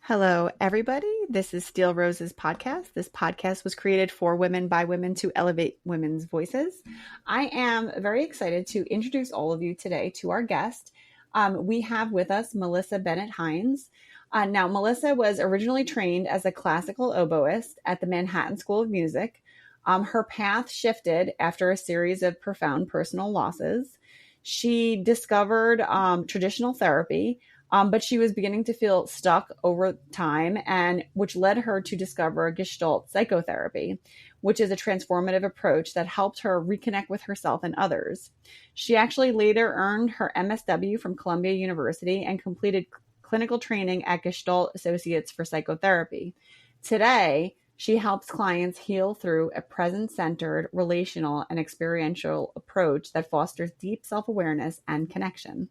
Hello, everybody. This is Steel Rose's podcast. This podcast was created for women by women to elevate women's voices. I am very excited to introduce all of you today to our guest. We have with us Melissa Bennett-Heinz. Now, Melissa was originally trained as a classical oboist at the Manhattan School of Music. Her path shifted after a series of profound personal losses. She discovered traditional therapy, but she was beginning to feel stuck over time, and which led her to discover Gestalt psychotherapy, which is a transformative approach that helped her reconnect with herself and others. She actually later earned her MSW from Columbia University and completed clinical training at Gestalt Associates for Psychotherapy. Today, she helps clients heal through a present-centered, relational, and experiential approach that fosters deep self-awareness and connection.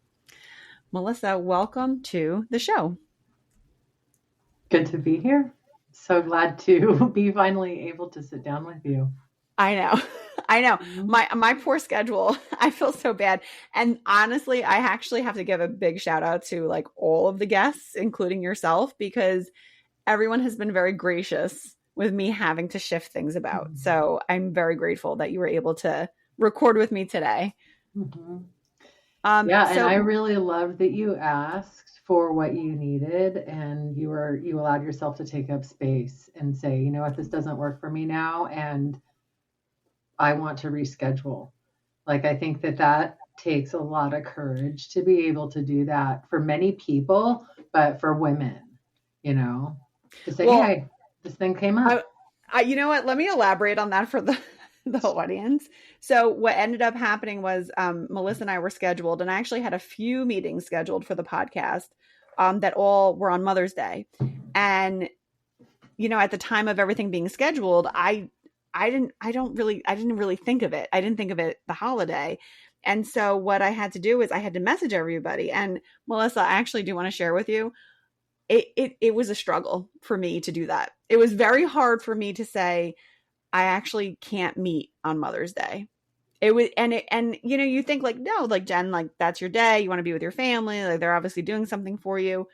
Melissa, welcome to the show. Good to be here. So glad to be finally able to sit down with you. I know. My poor schedule. I feel so bad. And honestly, I actually have to give a big shout out to like all of the guests, including yourself, because everyone has been very gracious with me having to shift things about. Mm-hmm. So I'm very grateful that you were able to record with me today. Mm-hmm. And I really loved that you asked for what you needed, and you allowed yourself to take up space and say, you know what, this doesn't work for me now, and I want to reschedule. Like, I think that takes a lot of courage to be able to do that for many people, but for women, to say, hey, this thing came up. You know what? Let me elaborate on that for the audience. So what ended up happening was Melissa and I were scheduled, and I actually had a few meetings scheduled for the podcast that all were on Mother's Day. And, at the time of everything being scheduled, I didn't really think of it. I didn't think of it the holiday. And so what I had to do is I had to message everybody. And Melissa, I actually do want to share with you, it was a struggle for me to do that. It was very hard for me to say, I actually can't meet on Mother's Day. It was, and you think like, no, like Jen, like that's your day. You want to be with your family. Like they're obviously doing something for you.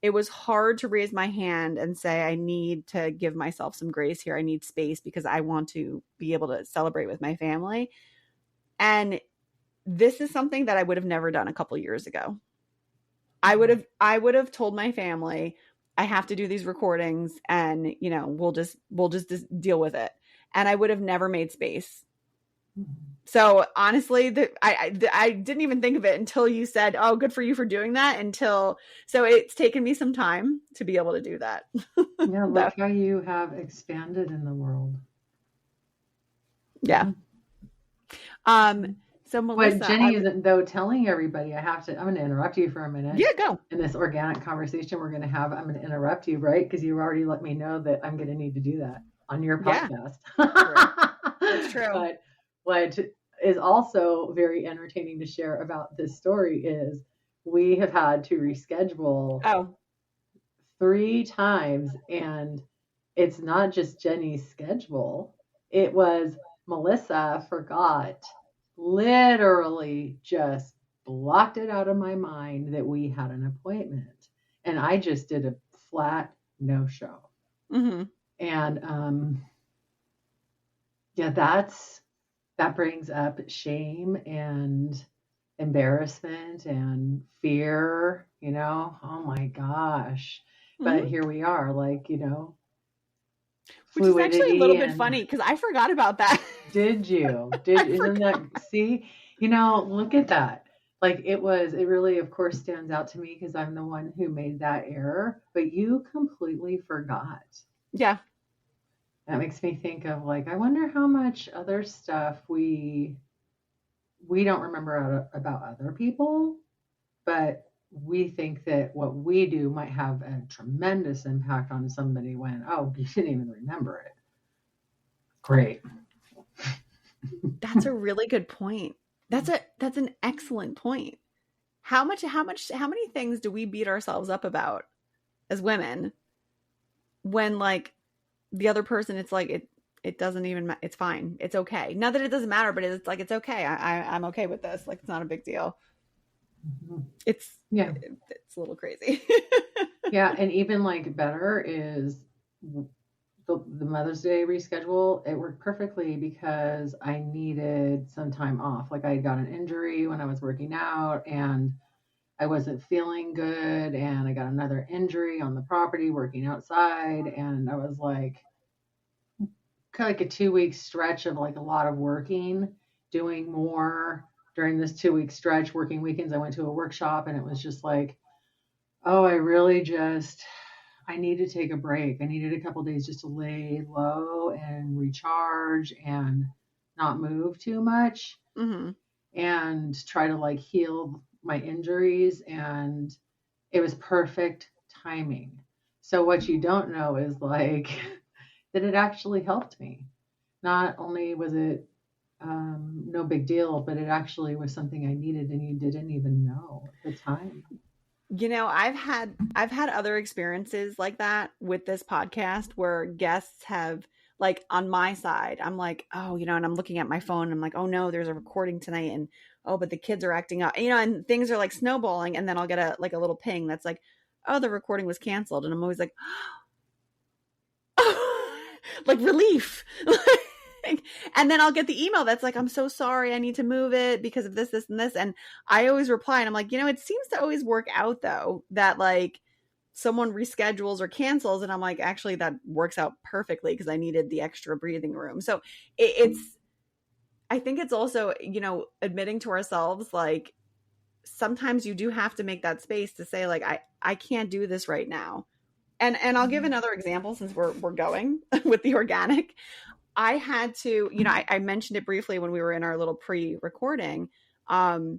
It was hard to raise my hand and say, I need to give myself some grace here. I need space because I want to be able to celebrate with my family. And this is something that I would have never done a couple years ago. I would have told my family, I have to do these recordings and, we'll just deal with it. And I would have never made space. So honestly, I didn't even think of it until you said, oh, good for you for doing that. So it's taken me some time to be able to do that. Yeah, look how you have expanded in the world. Yeah. So Melissa, what Jenny isn't though telling everybody, I'm going to interrupt you for a minute. Yeah, go. In this organic conversation we're going to have, I'm going to interrupt you, right? Because you already let me know that I'm going to need to do that on your podcast. Yeah. That's true. But what is also very entertaining to share about this story is we have had to reschedule 3 times, and it's not just Jenny's schedule. It was Melissa forgot, literally just blocked it out of my mind that we had an appointment, and I just did a flat no-show. Mm-hmm. And that brings up shame and embarrassment and fear, oh my gosh. But here we are, like, which is actually a little bit funny because I forgot about that. Did you? Isn't that, see, look at that. Like it really, of course, stands out to me because I'm the one who made that error, but you completely forgot. Yeah. That makes me think of like, I wonder how much other stuff we don't remember about other people, but we think that what we do might have a tremendous impact on somebody when, oh, you didn't even remember it. Great. That's a really good point. That's an excellent point. How many things do we beat ourselves up about as women when like the other person, it's like, it doesn't even, it's fine. It's okay. Not that it doesn't matter, but it's like, it's okay. I'm okay with this. Like, it's not a big deal. Mm-hmm. It's a little crazy. Yeah. And even like better is the Mother's Day reschedule. It worked perfectly because I needed some time off. Like I got an injury when I was working out and I wasn't feeling good. And I got another injury on the property working outside. And I was like, kind of like a 2 week stretch of like a lot of working, doing more during this 2 week stretch, working weekends. I went to a workshop and it was just like, oh, I need to take a break. I needed a couple days just to lay low and recharge and not move too much and try to like heal my injuries. And it was perfect timing. So what you don't know is like that it actually helped me. Not only was it no big deal, but it actually was something I needed and you didn't even know at the time. You know, I've had other experiences like that with this podcast where guests have, like, on my side, I'm like, oh, and I'm looking at my phone and I'm like, oh no, there's a recording tonight, and oh, but the kids are acting up, and things are like snowballing, and then I'll get a little ping that's like, oh, the recording was canceled, and I'm always like, like relief. And then I'll get the email that's like, I'm so sorry, I need to move it because of this, this, and this. And I always reply and I'm like, it seems to always work out though, that like someone reschedules or cancels. And I'm like, actually that works out perfectly because I needed the extra breathing room. So I think it's also, admitting to ourselves, like sometimes you do have to make that space to say like, I can't do this right now. And I'll give another example since we're going with the organic. I had to, I mentioned it briefly when we were in our little pre-recording. I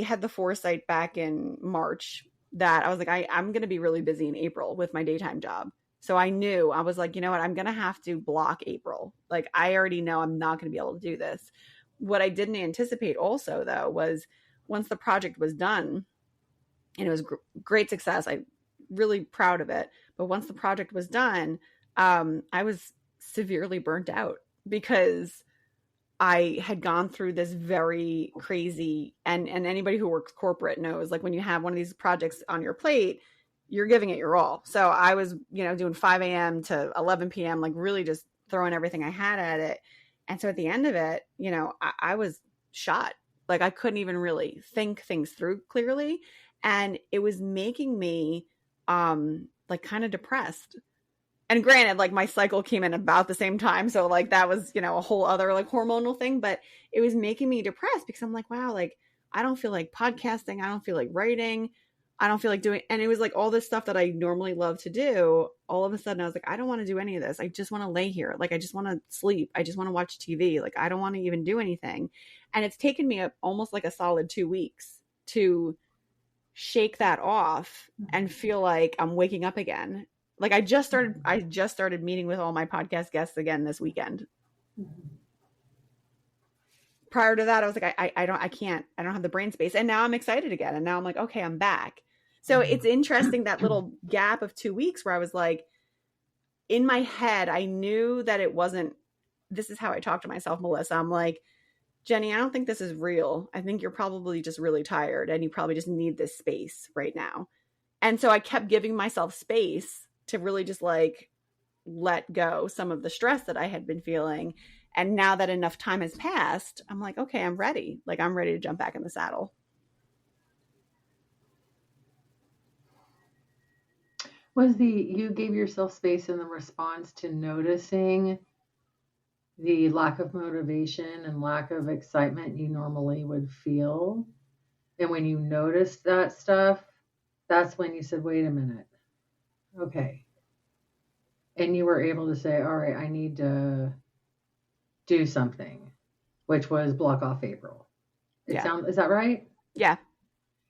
had the foresight back in March that I was like, I'm going to be really busy in April with my daytime job. So I knew, I was like, you know what, I'm going to have to block April. Like, I already know I'm not going to be able to do this. What I didn't anticipate also, though, was once the project was done, and it was great success, I'm really proud of it. But once the project was done, I was severely burnt out because I had gone through this very crazy, and anybody who works corporate knows, like when you have one of these projects on your plate, you're giving it your all. So I was, doing 5 a.m. to 11 p.m., like really just throwing everything I had at it. And so at the end of it, I was shot. Like I couldn't even really think things through clearly. And it was making me like kind of depressed. And granted, like my cycle came in about the same time. So like that was, a whole other like hormonal thing, but it was making me depressed because I'm like, wow, like I don't feel like podcasting. I don't feel like writing. I don't feel like doing, and it was like all this stuff that I normally love to do. All of a sudden I was like, I don't want to do any of this. I just want to lay here. Like, I just want to sleep. I just want to watch TV. Like, I don't want to even do anything. And it's taken me almost like a solid 2 weeks to shake that off and feel like I'm waking up again. Like I just started meeting with all my podcast guests again this weekend. Prior to that, I was like, I don't have the brain space. And now I'm excited again. And now I'm like, okay, I'm back. So it's interesting, that little gap of 2 weeks where I was like, in my head, I knew that it wasn't, this is how I talk to myself, Melissa. I'm like, Jenny, I don't think this is real. I think you're probably just really tired and you probably just need this space right now. And so I kept giving myself space to really just like let go some of the stress that I had been feeling. And now that enough time has passed, I'm like, okay, I'm ready. Like I'm ready to jump back in the saddle. You gave yourself space in the response to noticing the lack of motivation and lack of excitement you normally would feel. And when you noticed that stuff, that's when you said, wait a minute. Okay. And you were able to say, all right, I need to do something, which was block off April. Is that right? Yeah.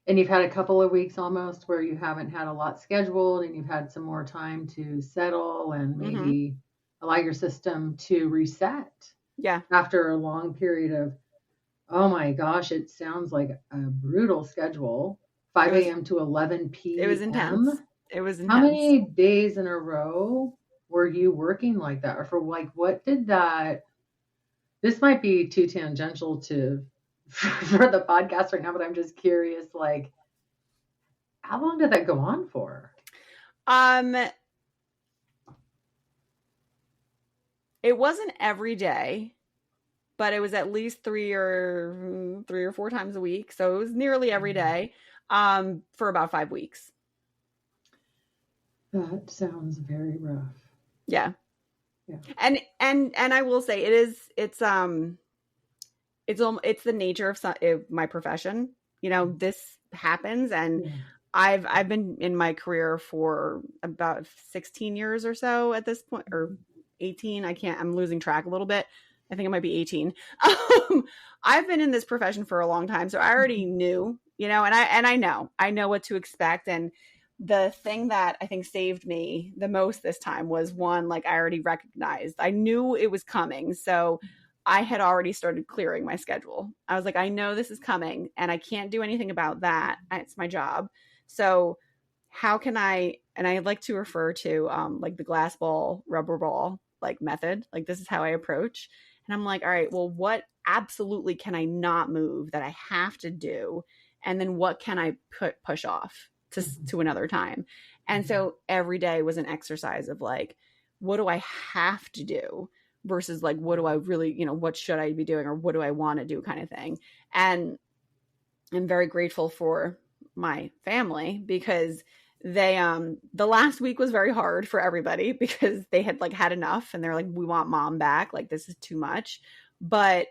And you've had a couple of weeks almost where you haven't had a lot scheduled and you've had some more time to settle and maybe allow your system to reset. Yeah. After a long period of, oh my gosh, it sounds like a brutal schedule. 5 a.m. to 11 p.m. It was intense. It was intense. How many days in a row were you working like that? Or for like, what did that, this might be too tangential for the podcast right now, but I'm just curious, like, How long did that go on for? It wasn't every day, but it was at least three or four times a week. So it was nearly every day, for about 5 weeks. That sounds very rough. Yeah. Yeah. And I will say it's the nature of my profession. This happens, and yeah. I've been in my career for about 16 years or so at this point, or 18. I'm losing track a little bit. I think it might be 18. I've been in this profession for a long time, so I already knew, and I know what to expect. And the thing that I think saved me the most this time was, one, like, I already recognized, I knew it was coming. So I had already started clearing my schedule. I was like, I know this is coming and I can't do anything about that. It's my job. So how can I, and I like to refer to like the glass ball, rubber ball, like method, like this is how I approach. And I'm like, all right, well, what absolutely can I not move that I have to do? And then what can I push off to another time? And so every day was an exercise of like, what do I have to do versus like, what do I really, what should I be doing, or what do I want to do, kind of thing. And I'm very grateful for my family, because they the last week was very hard for everybody, because they had like had enough and they're like, we want mom back, like this is too much. But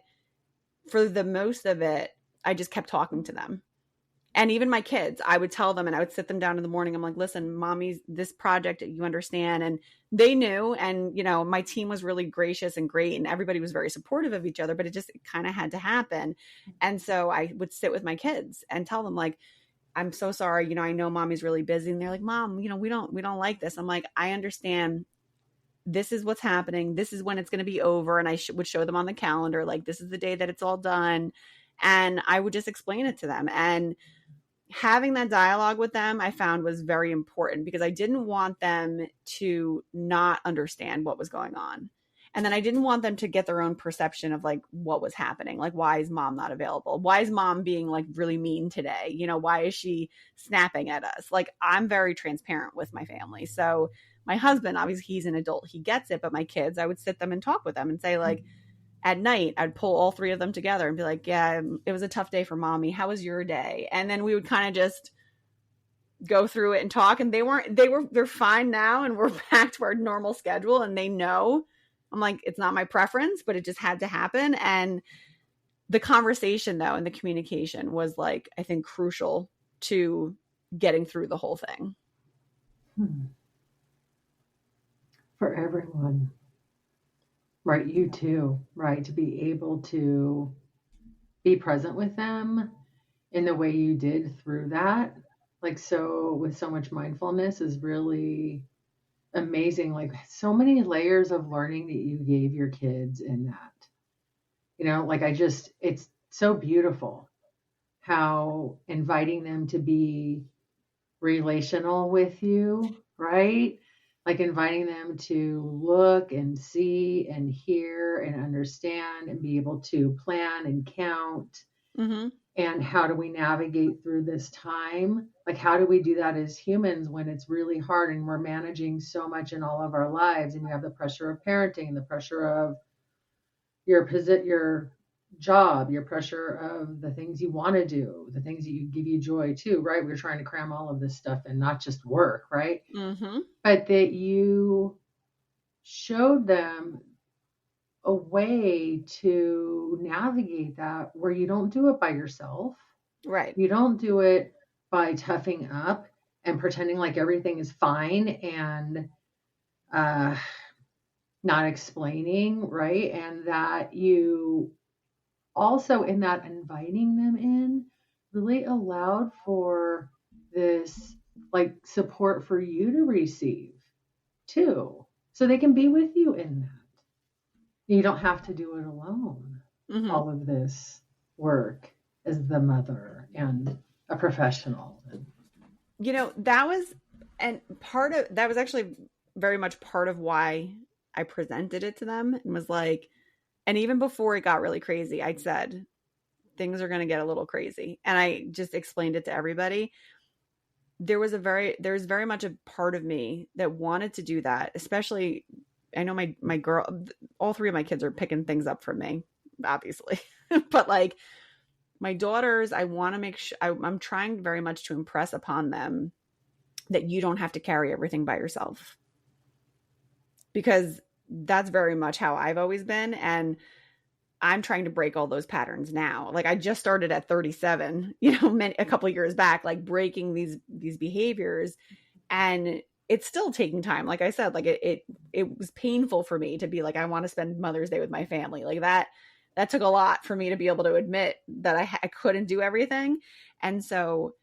for the most of it, I just kept talking to them. And even my kids, I would tell them, and I would sit them down in the morning. I'm like, listen, mommy's this project, you understand. And they knew. And, my team was really gracious and great, and everybody was very supportive of each other, but it kind of had to happen. And so I would sit with my kids and tell them, like, I'm so sorry. I know mommy's really busy. And they're like, Mom, we don't like this. I'm like, I understand. This is what's happening. This is when it's going to be over. And I would show them on the calendar, like, this is the day that it's all done. And I would just explain it to them. And having that dialogue with them, I found, was very important, because I didn't want them to not understand what was going on. And then I didn't want them to get their own perception of like what was happening. Like, why is mom not available? Why is mom being like really mean today? Why is she snapping at us? Like, I'm very transparent with my family. So my husband, obviously he's an adult, he gets it. But my kids, I would sit them and talk with them and say, like, at night, I'd pull all three of them together and be like, yeah, it was a tough day for mommy. How was your day? And then we would kind of just go through it and talk. And they're fine now. And we're back to our normal schedule. And they know, I'm like, it's not my preference, but it just had to happen. And the conversation, though, and the communication was, like, I think, crucial to getting through the whole thing. For everyone. Right, you too, right? To be able to be present with them in the way you did through that, like, so with so much mindfulness, is really amazing. Like, so many layers of learning that you gave your kids in that. Like, it's so beautiful how inviting them to be relational with you, right? Like, inviting them to look and see and hear and understand and be able to plan and count. Mm-hmm. And how do we navigate through this time? Like, how do we do that as humans when it's really hard and we're managing so much in all of our lives, and you have the pressure of parenting and the pressure of your job, your pressure of the things you want to do, the things that you give you joy too, right? We're trying to cram all of this stuff in, not just work, right? Mm-hmm. But that you showed them a way to navigate that, where you don't do it by yourself. Right. You don't do it by toughing up and pretending like everything is fine and not explaining, right? And that you also, in that inviting them in, really allowed for this, like, support for you to receive too, so they can be with you in that. You don't have to do it alone. Mm-hmm. All of this work as the mother and a professional. That was actually very much part of why I presented it to them, and was like, and even before it got really crazy, I said, things are going to get a little crazy. And I just explained it to everybody. there's very much a part of me that wanted to do that, especially I know my girl, all three of my kids are picking things up from me, obviously. But like my daughters, I want to make sure I'm trying very much to impress upon them that you don't have to carry everything by yourself, because that's very much how I've always been. And I'm trying to break all those patterns now. Like I just started at 37, a couple of years back, like breaking these behaviors, and it's still taking time. Like I said, like it was painful for me to be like, I want to spend Mother's Day with my family. Like that took a lot for me to be able to admit that I couldn't do everything. And so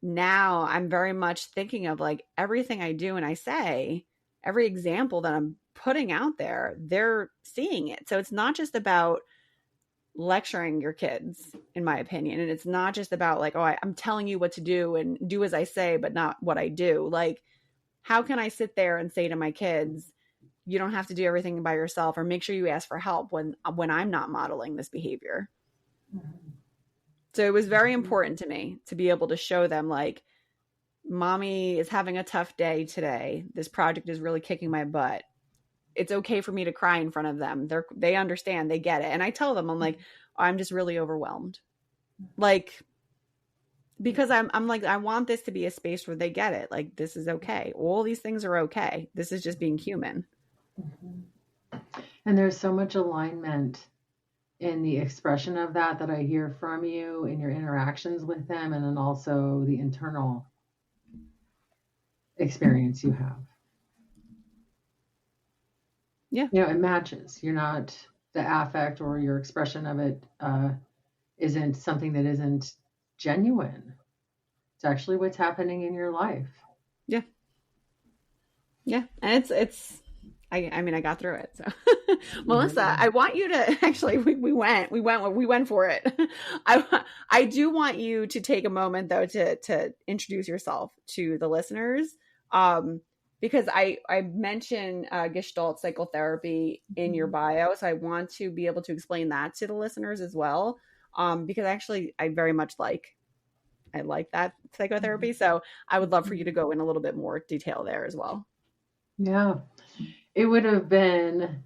now I'm very much thinking of like everything I do and I say, every example that I'm putting out there, they're seeing it. So it's not just about lecturing your kids, in my opinion. And it's not just about like, oh, I'm telling you what to do and do as I say, but not what I do. Like, how can I sit there and say to my kids, you don't have to do everything by yourself, or make sure you ask for help when I'm not modeling this behavior. Mm-hmm. So it was very important to me to be able to show them like, mommy is having a tough day today. This project is really kicking my butt. It's okay for me to cry in front of them. They understand, they get it. And I tell them, I'm like, I'm just really overwhelmed. Like, because I'm like, I want this to be a space where they get it. Like, this is okay. All these things are okay. This is just being human. Mm-hmm. And there's so much alignment in the expression of that I hear from you in your interactions with them, and then also the internal experience you have. Yeah. It matches. You're not, the affect or your expression of it isn't something that isn't genuine. It's actually what's happening in your life. Yeah. Yeah. And it's I mean, I got through it. So Melissa, mm-hmm. I want you to actually, we went for it. I do want you to take a moment though, to introduce yourself to the listeners. Because I mentioned Gestalt psychotherapy in your bio. So I want to be able to explain that to the listeners as well. Because actually I very much like that psychotherapy. So I would love for you to go in a little bit more detail there as well. Yeah. It would have been,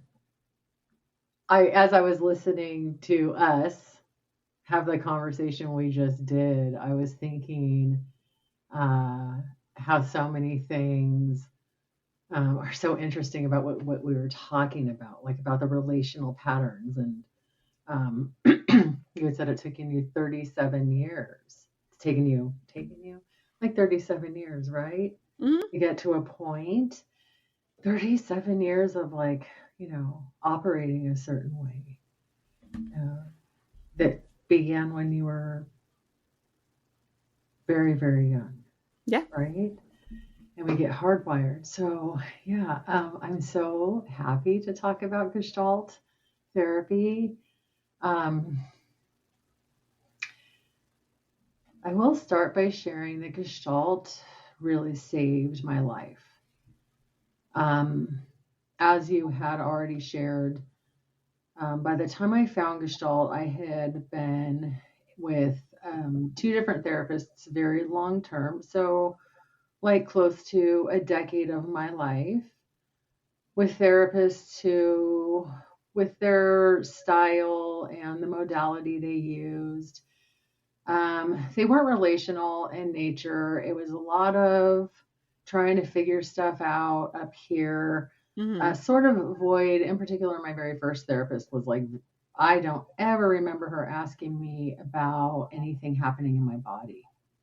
as I was listening to us have the conversation we just did, I was thinking how so many things are so interesting about what we were talking about, like about the relational patterns. And you had said it took you 37 years. It's taken you like 37 years, right? Mm-hmm. You get to a point. 37 years of like, operating a certain way that began when you were very, very young. Yeah. Right? And we get hardwired. So yeah, I'm so happy to talk about Gestalt therapy. I will start by sharing that Gestalt really saved my life. As you had already shared, by the time I found Gestalt, I had been with 2 different therapists very long term. So like close to a decade of my life, with therapists who, with their style and the modality they used, they weren't relational in nature. It was a lot of trying to figure stuff out up here. Mm-hmm. Sort of avoid, in particular, my very first therapist was like, I don't ever remember her asking me about anything happening in my body,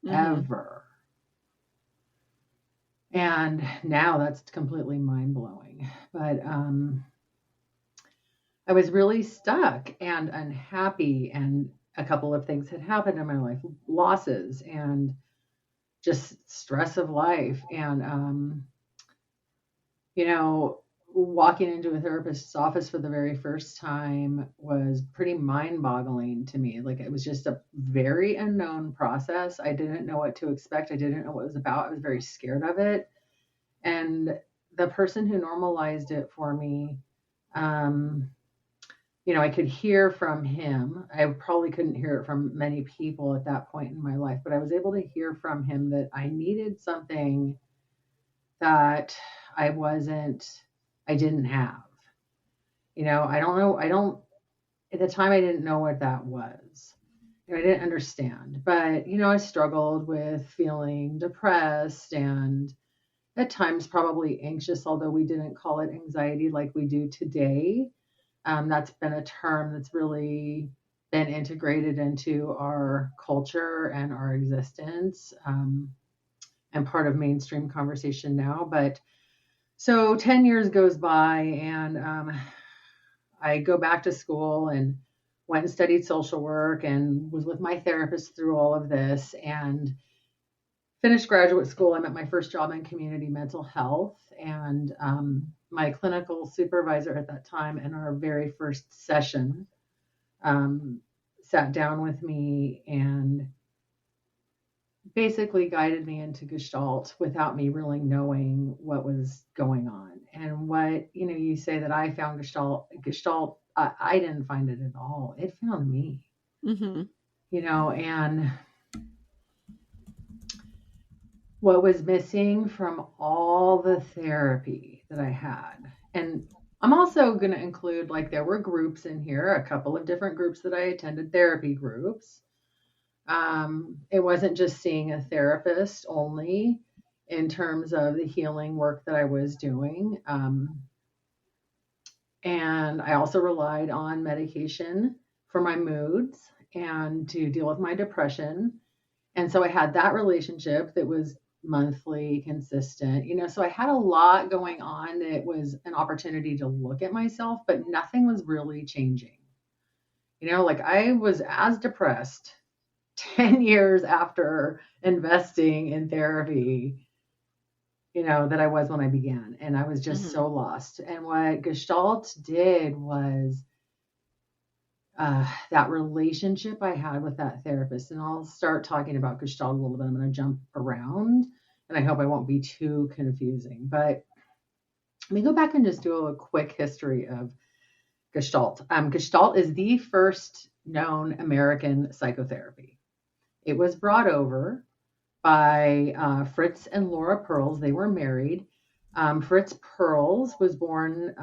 ever. And now that's completely mind-blowing. But I was really stuck and unhappy, and a couple of things had happened in my life, losses and just stress of life. And, walking into a therapist's office for the very first time was pretty mind-boggling to me. Like, it was just a very unknown process. I didn't know what to expect. I didn't know what it was about. I was very scared of it. And the person who normalized it for me, I could hear from him. I probably couldn't hear it from many people at that point in my life, but I was able to hear from him that I needed something that I didn't have. I don't know. At the time, I didn't know what that was. I didn't understand, but, I struggled with feeling depressed and at times probably anxious, although we didn't call it anxiety like we do today. That's been a term that's really been integrated into our culture and our existence, and part of mainstream conversation now. But so 10 years goes by, and I go back to school and went and studied social work and was with my therapist through all of this and finished graduate school. I met my first job in community mental health, and my clinical supervisor at that time in our very first session sat down with me and basically guided me into Gestalt without me really knowing what was going on. And what, you say that I found Gestalt, I didn't find it at all. It found me, and what was missing from all the therapy that I had. And I'm also going to include, like, there were groups in here, a couple of different groups that I attended, therapy groups. It wasn't just seeing a therapist only in terms of the healing work that I was doing. And I also relied on medication for my moods and to deal with my depression. And so I had that relationship that was monthly, consistent, so I had a lot going on that was an opportunity to look at myself, but nothing was really changing. Like, I was as depressed 10 years after investing in therapy, that I was when I began. And I was just so lost. And what Gestalt did was that relationship I had with that therapist. And I'll start talking about Gestalt a little bit. I'm going to jump around, and I hope I won't be too confusing. But let me go back and just do a quick history of Gestalt. Gestalt is the first known American psychotherapy. It was brought over by Fritz and Laura Perls. They were married. Fritz Perls was born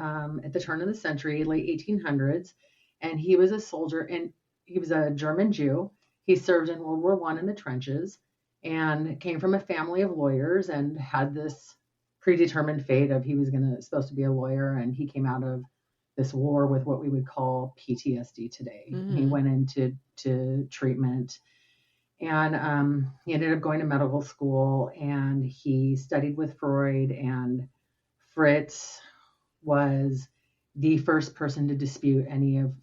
at the turn of the century, late 1800s, and he was a soldier, and he was a German Jew. He served in World War I in the trenches and came from a family of lawyers and had this predetermined fate of he was supposed to be a lawyer, and he came out of this war with what we would call PTSD today. He went into treatment. And he ended up going to medical school, and he studied with Freud, and Fritz was the first person to dispute any of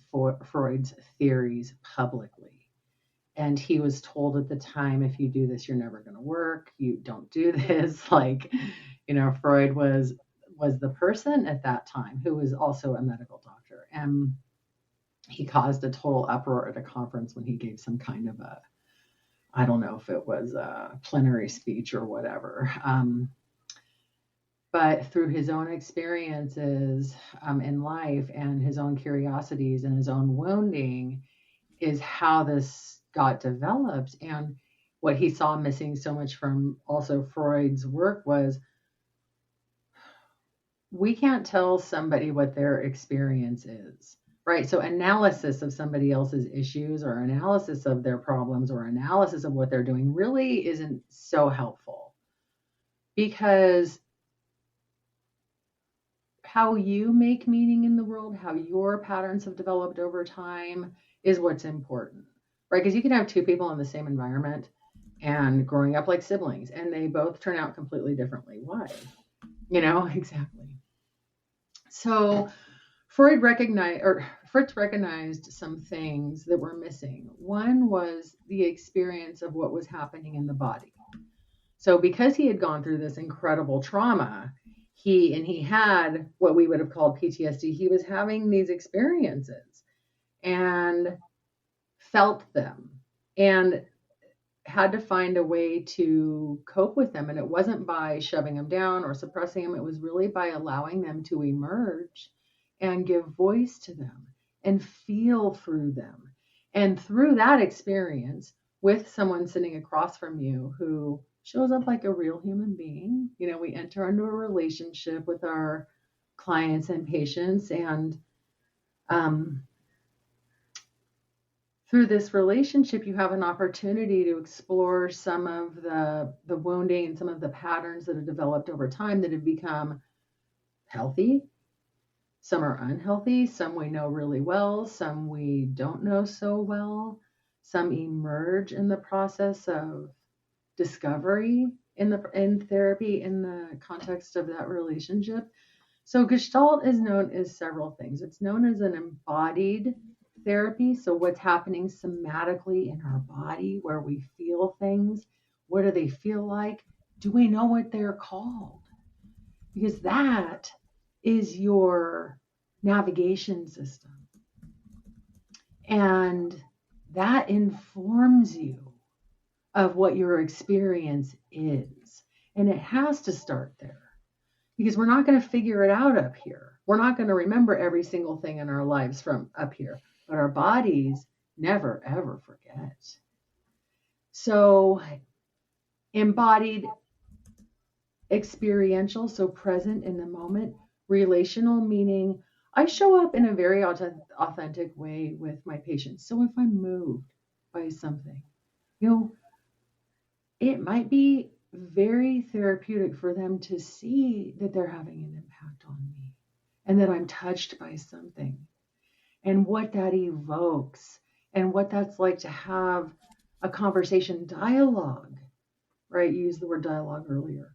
Freud's theories publicly. And he was told at the time, if you do this, you're never going to work. You don't do this. Like, Freud was the person at that time who was also a medical doctor. And he caused a total uproar at a conference when he gave some kind of I don't know if it was a plenary speech or whatever. But through his own experiences in life and his own curiosities and his own wounding is how this got developed. And what he saw missing so much from also Freud's work was, we can't tell somebody what their experience is. Right. So analysis of somebody else's issues or analysis of their problems or analysis of what they're doing really isn't so helpful, because how you make meaning in the world, how your patterns have developed over time is what's important. Right. Because you can have two people in the same environment and growing up like siblings, and they both turn out completely differently. Why? Exactly. So Fritz recognized some things that were missing. One was the experience of what was happening in the body. So because he had gone through this incredible trauma, he had what we would have called PTSD. He was having these experiences and felt them and had to find a way to cope with them. And it wasn't by shoving them down or suppressing them. It was really by allowing them to emerge and give voice to them and feel through them. And through that experience with someone sitting across from you who shows up like a real human being, we enter into a relationship with our clients and patients, and through this relationship, you have an opportunity to explore some of the wounding and some of the patterns that have developed over time that have become healthy. Some are unhealthy, some we know really well, some we don't know so well. Some emerge in the process of discovery in therapy in the context of that relationship. So Gestalt is known as several things. It's known as an embodied therapy. So what's happening somatically in our body, where we feel things, what do they feel like? Do we know what they're called? Because that is your navigation system. And that informs you of what your experience is. And it has to start there, because we're not going to figure it out up here. We're not going to remember every single thing in our lives from up here, but our bodies never, ever forget. So embodied, experiential, so present in the moment. Relational, meaning I show up in a very authentic way with my patients. So if I'm moved by something, it might be very therapeutic for them to see that they're having an impact on me and that I'm touched by something and what that evokes and what that's like to have a conversation dialogue, right? You used the word dialogue earlier,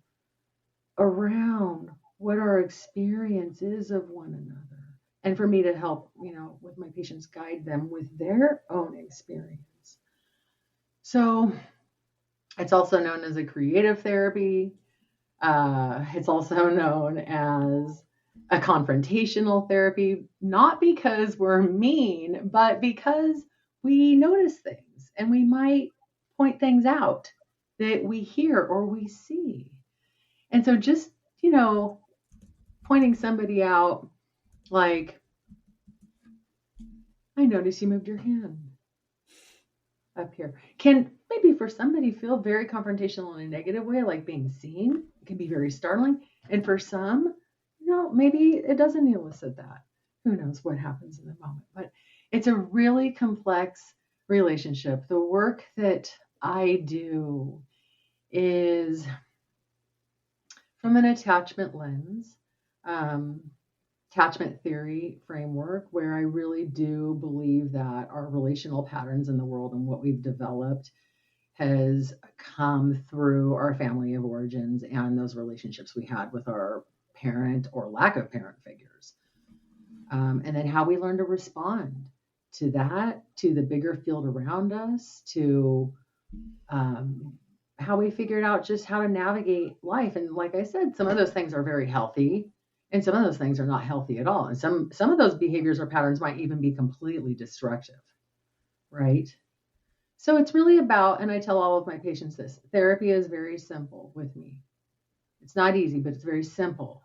around what our experience is of one another. And for me to help, with my patients, guide them with their own experience. So it's also known as a creative therapy. It's also known as a confrontational therapy, not because we're mean, but because we notice things and we might point things out that we hear or we see. And so just, pointing somebody out, like, I noticed you moved your hand up here, can maybe for somebody feel very confrontational in a negative way, like being seen. It can be very startling. And for some, maybe it doesn't elicit that. Who knows what happens in the moment. But it's a really complex relationship. The work that I do is from an attachment lens, attachment theory framework, where I really do believe that our relational patterns in the world and what we've developed has come through our family of origins and those relationships we had with our parent or lack of parent figures. And then how we learn to respond to that, to the bigger field around us, to how we figured out just how to navigate life. And like I said, some of those things are very healthy and some of those things are not healthy at all. And some of those behaviors or patterns might even be completely destructive, right? So it's really about, and I tell all of my patients this, therapy is very simple with me. It's not easy, but it's very simple.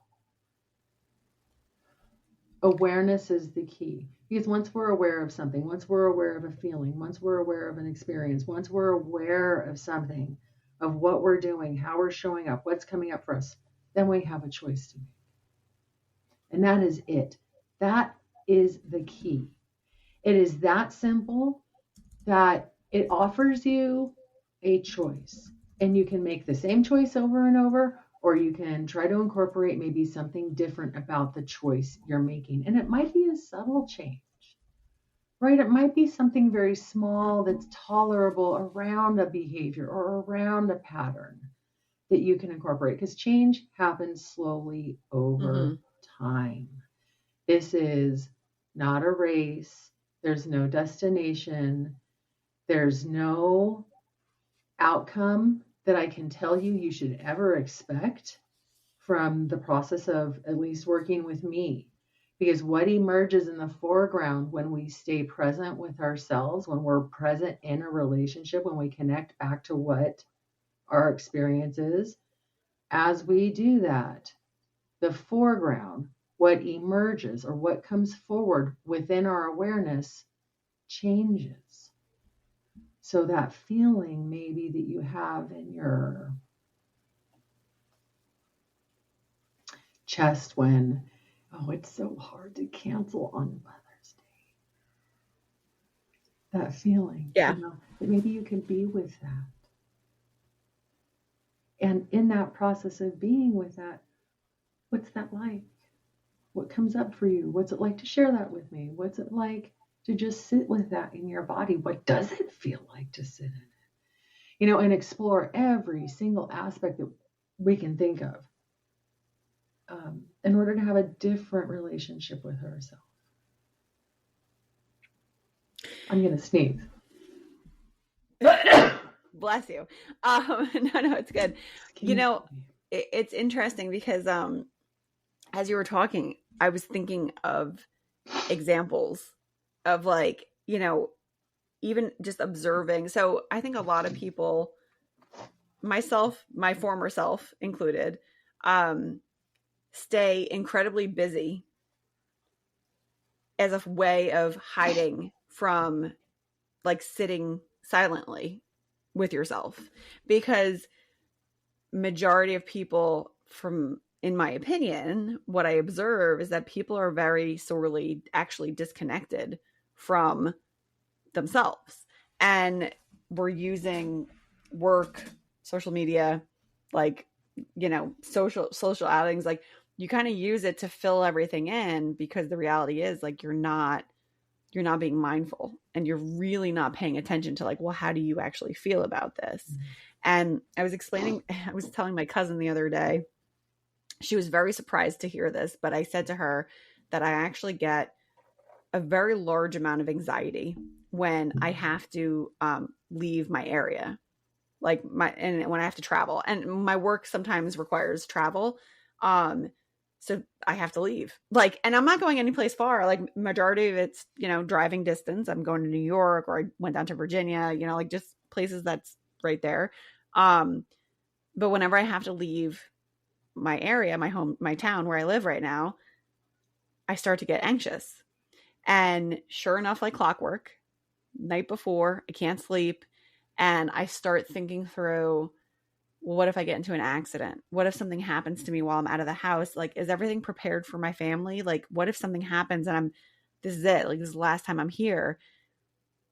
Awareness is the key, because once we're aware of something, once we're aware of a feeling, once we're aware of an experience, once we're aware of something, of what we're doing, how we're showing up, what's coming up for us, then we have a choice to make. And that is it. That is the key. It is that simple that it offers you a choice. And you can make the same choice over and over, or you can try to incorporate maybe something different about the choice you're making. And it might be a subtle change, right? It might be something very small that's tolerable around a behavior or around a pattern that you can incorporate, because change happens slowly over time. This is not a race. There's no destination. There's no outcome that I can tell you should ever expect from the process of at least working with me. Because what emerges in the foreground when we stay present with ourselves, when we're present in a relationship, when we connect back to what our experience is, as we do that, the foreground, what emerges or what comes forward within our awareness changes. So that feeling maybe that you have in your chest when, oh, it's so hard to cancel on Mother's Day. That feeling, Yeah. that maybe you can be with that. And in that process of being with that, what's that like? What comes up for you? What's it like to share that with me? What's it like to just sit with that in your body? What does it feel like to sit in it? And explore every single aspect that we can think of in order to have a different relationship with herself. I'm going to sneeze. Bless you. No, it's good. It's interesting because as you were talking, I was thinking of examples of like, even just observing. So I think a lot of people, myself, my former self included, stay incredibly busy as a way of hiding from like sitting silently with yourself, because majority of people, from in my opinion, what I observe is that people are very sorely actually disconnected from themselves, and we're using work, social media, like social outings, like you kind of use it to fill everything in, because the reality is like you're not being mindful, and you're really not paying attention to like, well, how do you actually feel about this? Mm-hmm. And I was telling my cousin the other day, she was very surprised to hear this, but I said to her that I actually get a very large amount of anxiety when I have to leave my area, and when I have to travel, and my work sometimes requires travel. So I have to leave, and I'm not going anyplace far. Like majority of it's, driving distance. I'm going to New York, or I went down to Virginia, just places that's right there. But whenever I have to leave my area, my town where I live right now, I start to get anxious. And sure enough, like clockwork, night before, I can't sleep. And I start thinking through, well, what if I get into an accident? What if something happens to me while I'm out of the house? Like, is everything prepared for my family? Like, what if something happens and this is it? Like, this is the last time I'm here.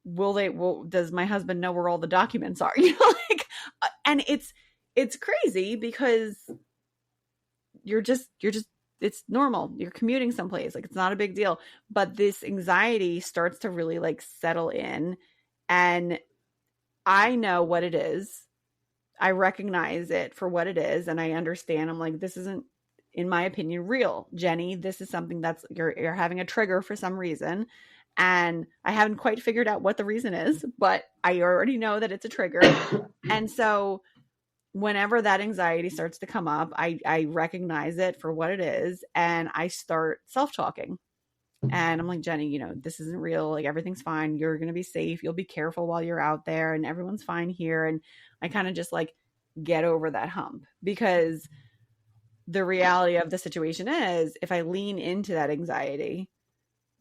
Does my husband know where all the documents are? And it's crazy because you're just, it's normal. You're commuting someplace. Like, it's not a big deal. But this anxiety starts to really like settle in, and I know what it is. I recognize it for what it is, and I understand. I'm like, this isn't, in my opinion, real, Jenny. This is something that's you're having a trigger for some reason, and I haven't quite figured out what the reason is, but I already know that it's a trigger. And so whenever that anxiety starts to come up, I recognize it for what it is, and I start self-talking. And I'm like, Jenny, this isn't real. Like, everything's fine. You're going to be safe. You'll be careful while you're out there, and everyone's fine here. And I kind of just like get over that hump, because the reality of the situation is, if I lean into that anxiety,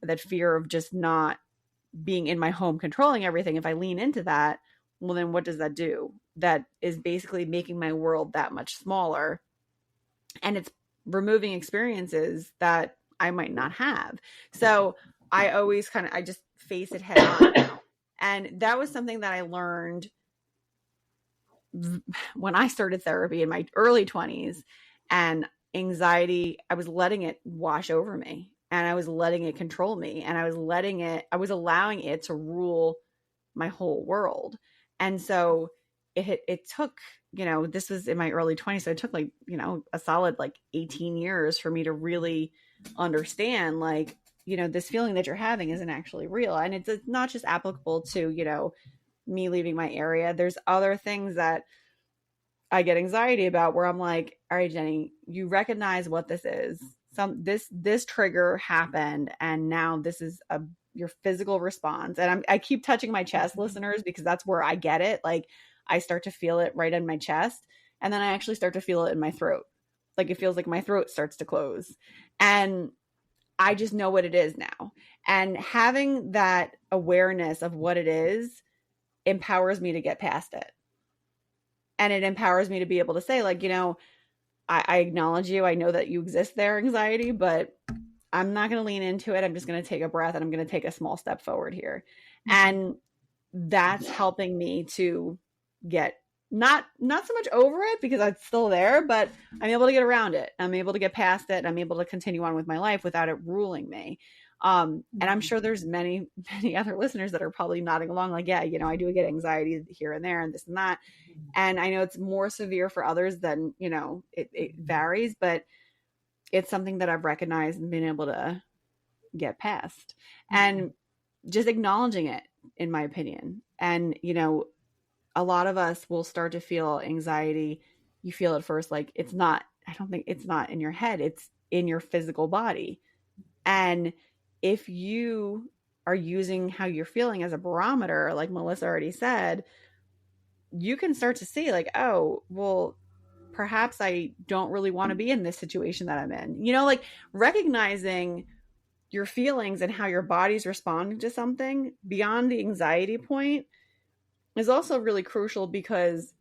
that fear of just not being in my home, controlling everything, if I lean into that, well, then what does that do? That is basically making my world that much smaller. And it's removing experiences that I might not have. So I always I just face it head on now. And that was something that I learned when I started therapy in my early 20s. And anxiety, I was letting it wash over me, and I was letting it control me, and I was allowing it to rule my whole world. And so it took, this was in my early 20s. So it took like, a solid like 18 years for me to really understand, like, this feeling that you're having isn't actually real. And it's not just applicable to, me leaving my area. There's other things that I get anxiety about, where I'm like, all right, Jenny, you recognize what this is. This trigger happened, and now this is your physical response. And I keep touching my chest, listeners, because that's where I get it. Like, I start to feel it right in my chest, and then I actually start to feel it in my throat. Like, it feels like my throat starts to close. And I just know what it is now. And having that awareness of what it is empowers me to get past it. And it empowers me to be able to say, like, I acknowledge you. I know that you exist there, anxiety, but I'm not going to lean into it. I'm just going to take a breath and I'm going to take a small step forward here. And that's helping me to get not so much over it, because it's still there, but I'm able to get around it. I'm able to get past it. I'm able to continue on with my life without it ruling me. And I'm sure there's many other listeners that are probably nodding along like, yeah, I do get anxiety here and there and this and that. And I know it's more severe for others than, it varies, but it's something that I've recognized and been able to get past, and just acknowledging it, in my opinion. And, a lot of us will start to feel anxiety. You feel at first like I don't think it's not in your head, it's in your physical body. And if you are using how you're feeling as a barometer, like Melissa already said, you can start to see like, oh, well, perhaps I don't really want to be in this situation that I'm in. Like recognizing your feelings and how your body's responding to something beyond the anxiety point is also really crucial, because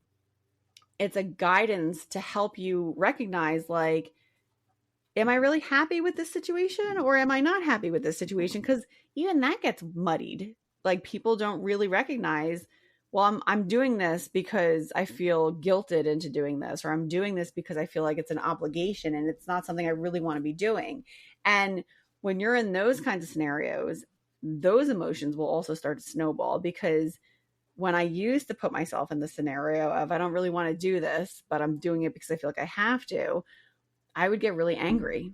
it's a guidance to help you recognize, like, am I really happy with this situation or am I not happy with this situation? Because even that gets muddied. Like people don't really recognize, well, I'm doing this because I feel guilted into doing this, or I'm doing this because I feel like it's an obligation and it's not something I really want to be doing. And when you're in those kinds of scenarios, those emotions will also start to snowball, because when I used to put myself in the scenario of, I don't really want to do this, but I'm doing it because I feel like I have to, I would get really angry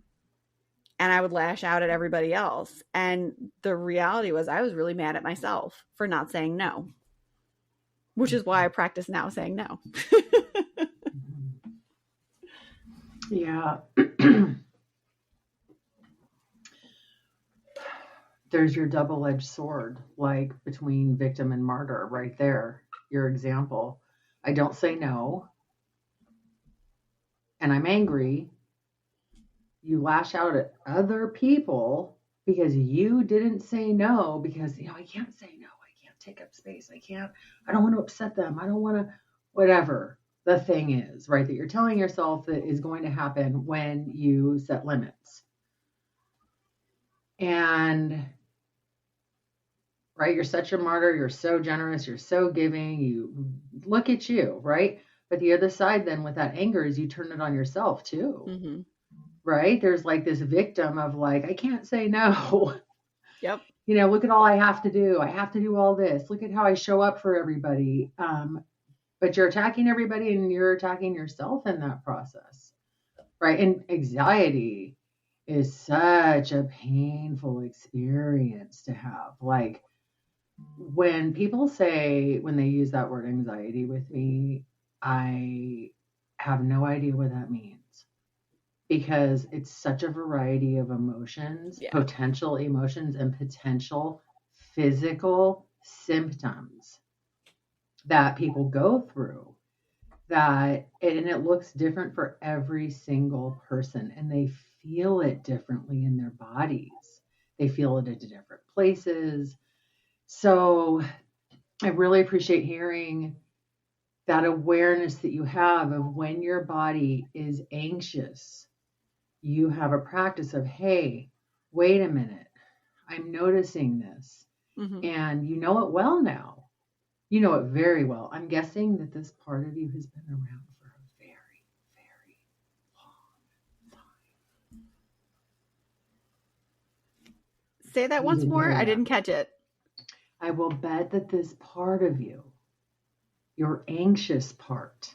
and I would lash out at everybody else. And the reality was I was really mad at myself for not saying no, which is why I practice now saying no. Yeah. There's your double-edged sword, like between victim and martyr right there. Your example. I don't say no, and I'm angry. You lash out at other people because you didn't say no, because, I can't say no. I can't take up space. I don't want to upset them. I don't want to, whatever the thing is, right? That you're telling yourself that is going to happen when you set limits. And right, you're such a martyr, you're so generous, you're so giving, you look at you, right? But the other side then with that anger is you turn it on yourself too. Mm-hmm. Right? There's like this victim of like, I can't say no. Yep. Look at all I have to do. I have to do all this. Look at how I show up for everybody. But you're attacking everybody and you're attacking yourself in that process. Right? And anxiety is such a painful experience to have. Like, when people say, when they use that word anxiety with me, I have no idea what that means, because it's such a variety of emotions, potential emotions and potential physical symptoms that people go through, and it looks different for every single person, and they feel it differently in their bodies. They feel it at different places. So I really appreciate hearing that awareness that you have of when your body is anxious. You have a practice of, hey, wait a minute, I'm noticing this. Mm-hmm. And you know it well now. You know it very well. I'm guessing that this part of you has been around for a very, very long time. Say that once more. I didn't catch it. I will bet that this part of you, your anxious part,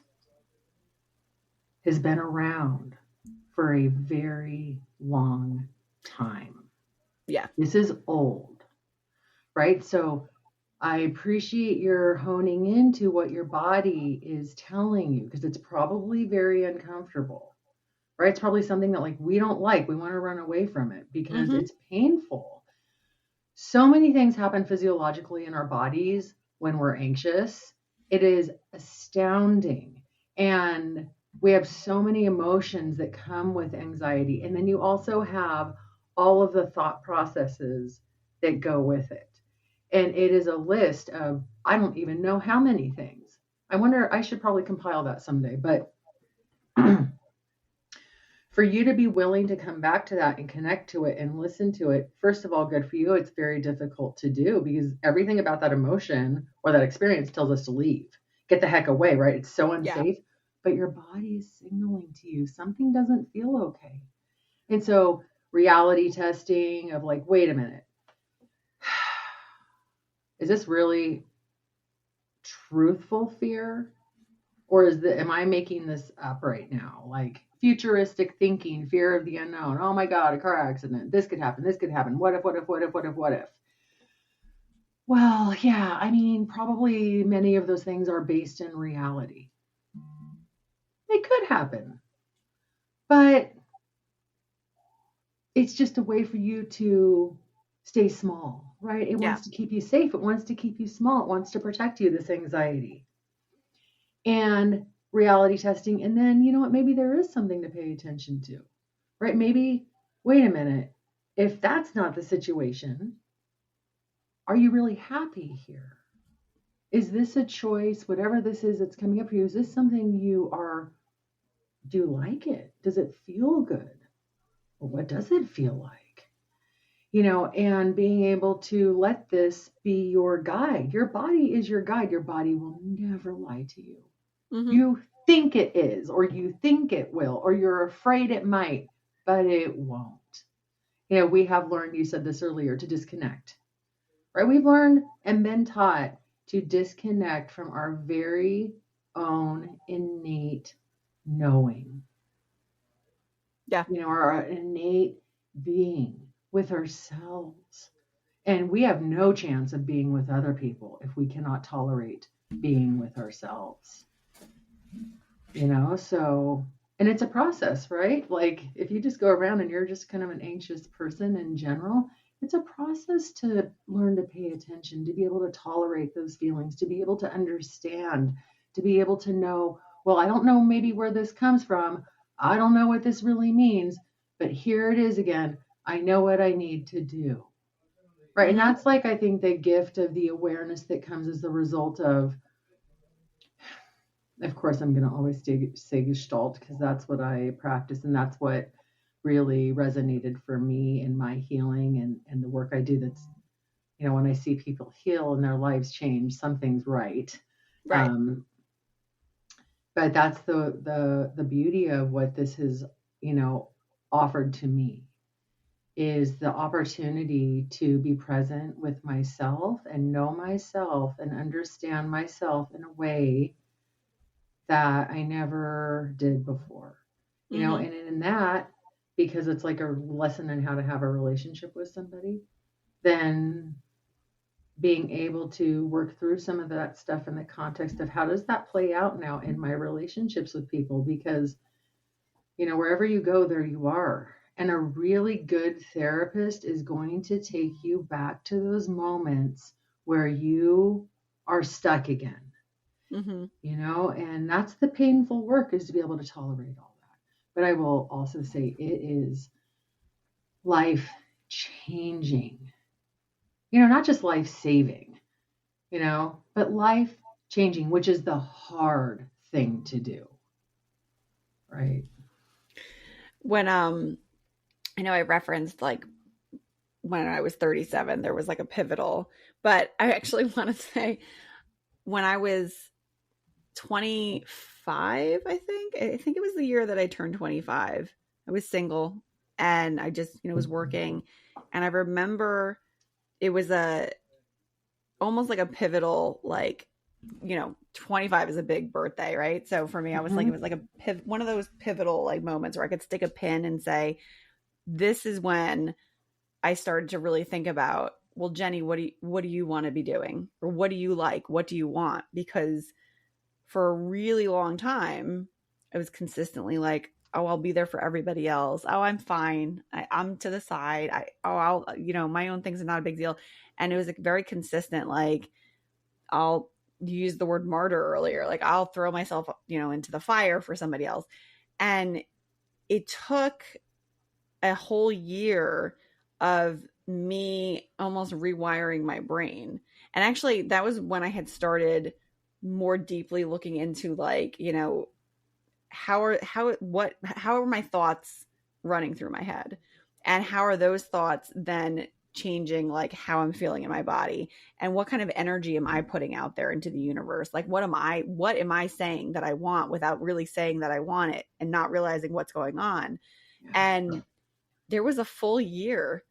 has been around for a very long time. Yeah. This is old, right? So I appreciate your honing into what your body is telling you, because it's probably very uncomfortable, right? It's probably something that like we don't like. We want to run away from it because it's painful. So many things happen physiologically in our bodies when we're anxious. It is astounding. And we have so many emotions that come with anxiety. And then you also have all of the thought processes that go with it. And it is a list of, I don't even know how many things. I wonder, I should probably compile that someday. But for you to be willing to come back to that and connect to it and listen to it, first of all, good for you. It's very difficult to do because everything about that emotion or that experience tells us to leave, get the heck away, right? It's so unsafe. Yeah. But your body is signaling to you something doesn't feel okay. And so reality testing of like, wait a minute, is this really truthful fear? Or am I making this up right now? Like futuristic thinking, fear of the unknown. Oh my God, a car accident. This could happen. This could happen. What if, what if, what if, what if, what if? Well, yeah, I mean, probably many of those things are based in reality. They could happen. But it's just a way for you to stay small, right? It wants to keep you safe. It wants to keep you small. It wants to protect you, this anxiety. And reality testing. And then, you know what, maybe there is something to pay attention to, right? Maybe, wait a minute, if that's not the situation, are you really happy here? Is this a choice, whatever this is that's coming up for you, is this something do you like it? Does it feel good? Or what does it feel like? You know, and being able to let this be your guide. Your body is your guide. Your body will never lie to you. Mm-hmm. You think it is, or you think it will, or you're afraid it might, but it won't. You know, we have learned, you said this earlier, to disconnect, right? We've learned and been taught to disconnect from our very own innate knowing. Yeah. You know, our innate being with ourselves. And we have no chance of being with other people if we cannot tolerate being with ourselves. You know, so, and it's a process, right? Like if you just go around and you're just kind of an anxious person in general, it's a process to learn to pay attention, to be able to tolerate those feelings, to be able to understand, to be able to know, well, I don't know maybe where this comes from. I don't know what this really means, but here it is again. I know what I need to do. Right. And that's like, I think the gift of the awareness that comes as the result of course, I'm going to always say Gestalt because that's what I practice. And that's what really resonated for me in my healing and the work I do. That's, you know, when I see people heal and their lives change, something's right. Right. But that's the beauty of what this has, you know, offered to me is the opportunity to be present with myself and know myself and understand myself in a way that I never did before, you know, and in that, because it's like a lesson in how to have a relationship with somebody, then being able to work through some of that stuff in the context of how does that play out now in my relationships with people? Because, you know, wherever you go, there you are. And a really good therapist is going to take you back to those moments where you are stuck again. You know, and that's the painful work, is to be able to tolerate all that. But I will also say it is life changing, you know, not just life saving, you know, but life changing, which is the hard thing to do. Right. When, I know I referenced like when I was 37, there was like a pivotal, but I actually want to say when I was 25, I think it was the year that I turned 25. I was single and I just, you know, was working. And I remember it was almost like a pivotal, like, you know, 25 is a big birthday, right? So for me, I was like, it was like one of those pivotal like moments where I could stick a pin and say, this is when I started to really think about, well, Jenny, what do you want to be doing? Or what do you like? What do you want? Because for a really long time, I was consistently like, oh, I'll be there for everybody else. Oh, I'm fine. I'm to the side. I'll, you know, my own things are not a big deal. And it was like very consistent. Like I'll use the word martyr earlier. Like I'll throw myself, you know, into the fire for somebody else. And it took a whole year of me almost rewiring my brain. And actually, that was when I had started more deeply looking into, like, you know, how are my thoughts running through my head, and how are those thoughts then changing like how I'm feeling in my body, and what kind of energy am I putting out there into the universe? Like, what am I saying that I want without really saying that I want it, and not realizing what's going on? And there was a full year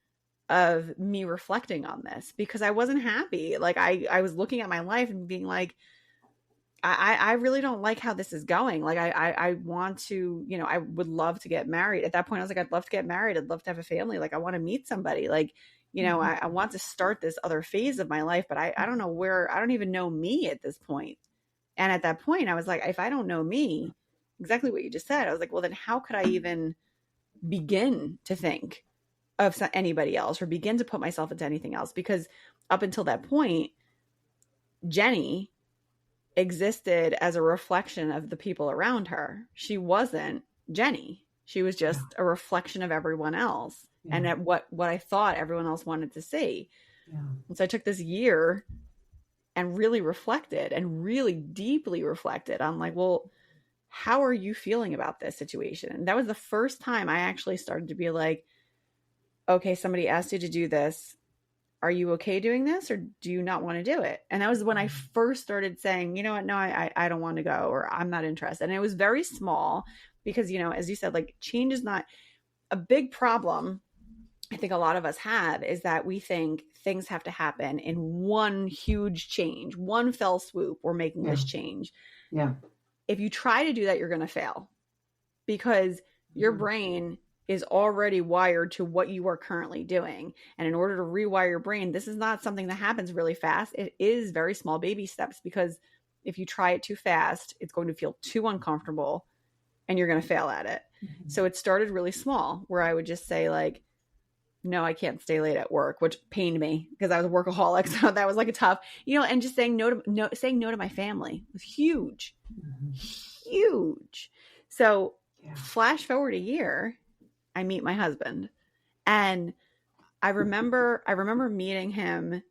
of me reflecting on this because I wasn't happy. Like, I was looking at my life and being like, I really don't like how this is going. Like, I want to, you know, I would love to get married. At that point, I was like, I'd love to get married. I'd love to have a family. Like, I want to meet somebody. Like, you know, I want to start this other phase of my life, but I don't know where, I don't even know me at this point. And at that point, I was like, if I don't know me, exactly what you just said, I was like, well, then how could I even begin to think of anybody else or begin to put myself into anything else? Because up until that point, Jenny existed as a reflection of the people around her. She wasn't Jenny. She was just a reflection of everyone else and at what I thought everyone else wanted to see. And so I took this year and really reflected and really deeply reflected on, like, well, how are you feeling about this situation? And that was the first time I actually started to be like, okay, somebody asked you to do this. Are you okay doing this, or do you not want to do it? And that was when I first started saying, you know what, no, I don't want to go, or I'm not interested. And it was very small because, you know, as you said, like, change is not a big problem. I think a lot of us have is that we think things have to happen in one huge change, one fell swoop. We're making this change. If you try to do that, you're going to fail because your brain is already wired to what you are currently doing. And in order to rewire your brain, this is not something that happens really fast. It is very small baby steps, because if you try it too fast, it's going to feel too uncomfortable and you're going to fail at it. So it started really small, where I would just say, like, no, I can't stay late at work, which pained me because I was a workaholic. So that was like a tough, you know, and just saying no to my family was huge, huge. So flash forward a year, I meet my husband, and I remember meeting him,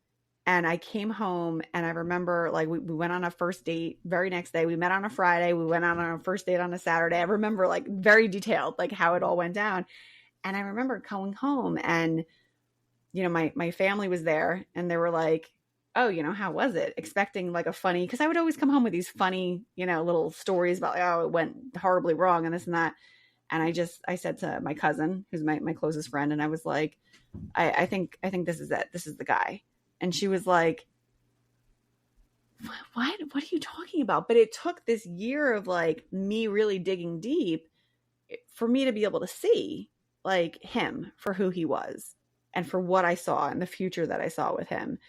and I came home, and I remember, like, we went on a first date very next day. We met on a Friday. We went on our first date on a Saturday. I remember, like, very detailed, like, how it all went down. And I remember coming home, and, you know, my family was there, and they were like, oh, you know, how was it? Expecting like a funny, because I would always come home with these funny, you know, little stories about, like, oh, it went horribly wrong and this and that. And I said to my cousin, who's my closest friend, and I was like, I think this is it. This is the guy. And she was like, what are you talking about? But it took this year of, like, me really digging deep for me to be able to see, like, him for who he was and for what I saw and the future that I saw with him.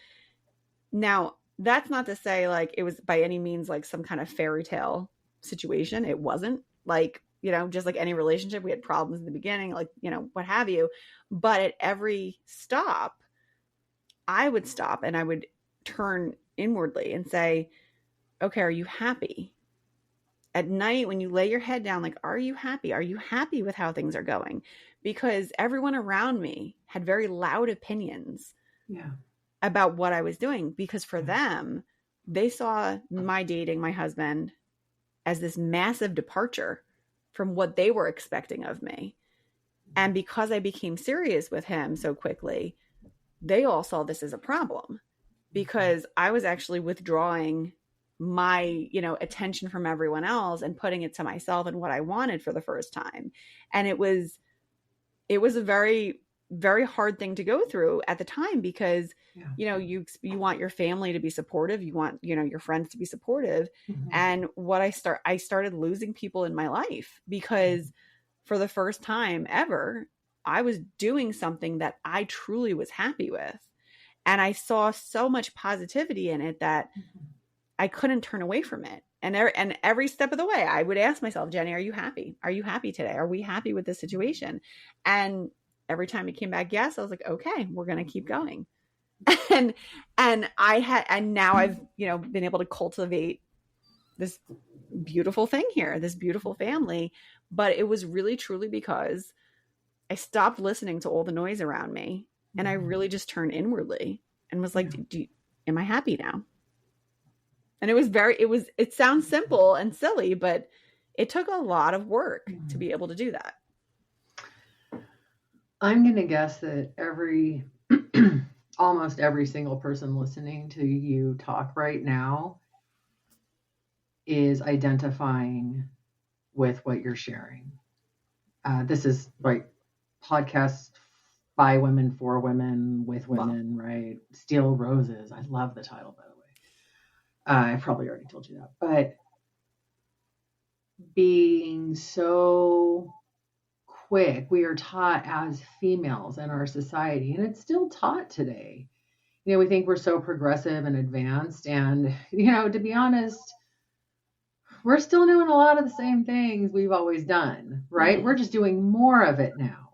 Now, that's not to say, like, it was by any means like some kind of fairy tale situation. It wasn't. Like, you know, just like any relationship, we had problems in the beginning, like, you know, what have you. But at every stop, I would stop and I would turn inwardly and say, okay, are you happy? At night, when you lay your head down, like, are you happy? Are you happy with how things are going? Because everyone around me had very loud opinions about what I was doing, because for them, they saw my dating my husband as this massive departure from what they were expecting of me. And because I became serious with him so quickly, they all saw this as a problem, because I was actually withdrawing my, you know, attention from everyone else and putting it to myself and what I wanted for the first time. And it was a very, very hard thing to go through at the time, because, you know, you want your family to be supportive. You want, you know, your friends to be supportive. And what I started losing people in my life, because for the first time ever, I was doing something that I truly was happy with. And I saw so much positivity in it that I couldn't turn away from it. And every step of the way, I would ask myself, Jenny, are you happy? Are you happy today? Are we happy with this situation? And every time it came back, yes, I was like, okay, we're going to keep going. And now I've, you know, been able to cultivate this beautiful thing here, this beautiful family. But it was really truly because I stopped listening to all the noise around me And I really just turned inwardly and was like, am I happy now? And it sounds simple and silly, but it took a lot of work to be able to do that. I'm going to guess that almost every single person listening to you talk right now is identifying with what you're sharing. This is like podcast by women, for women, with women, right? Steel Roses. I love the title, by the way. I probably already told you that. But being so quick, we are taught as females in our society, and it's still taught today. We think we're so progressive and advanced, and to be honest, we're still doing a lot of the same things we've always done, right? Mm-hmm. We're just doing more of it now,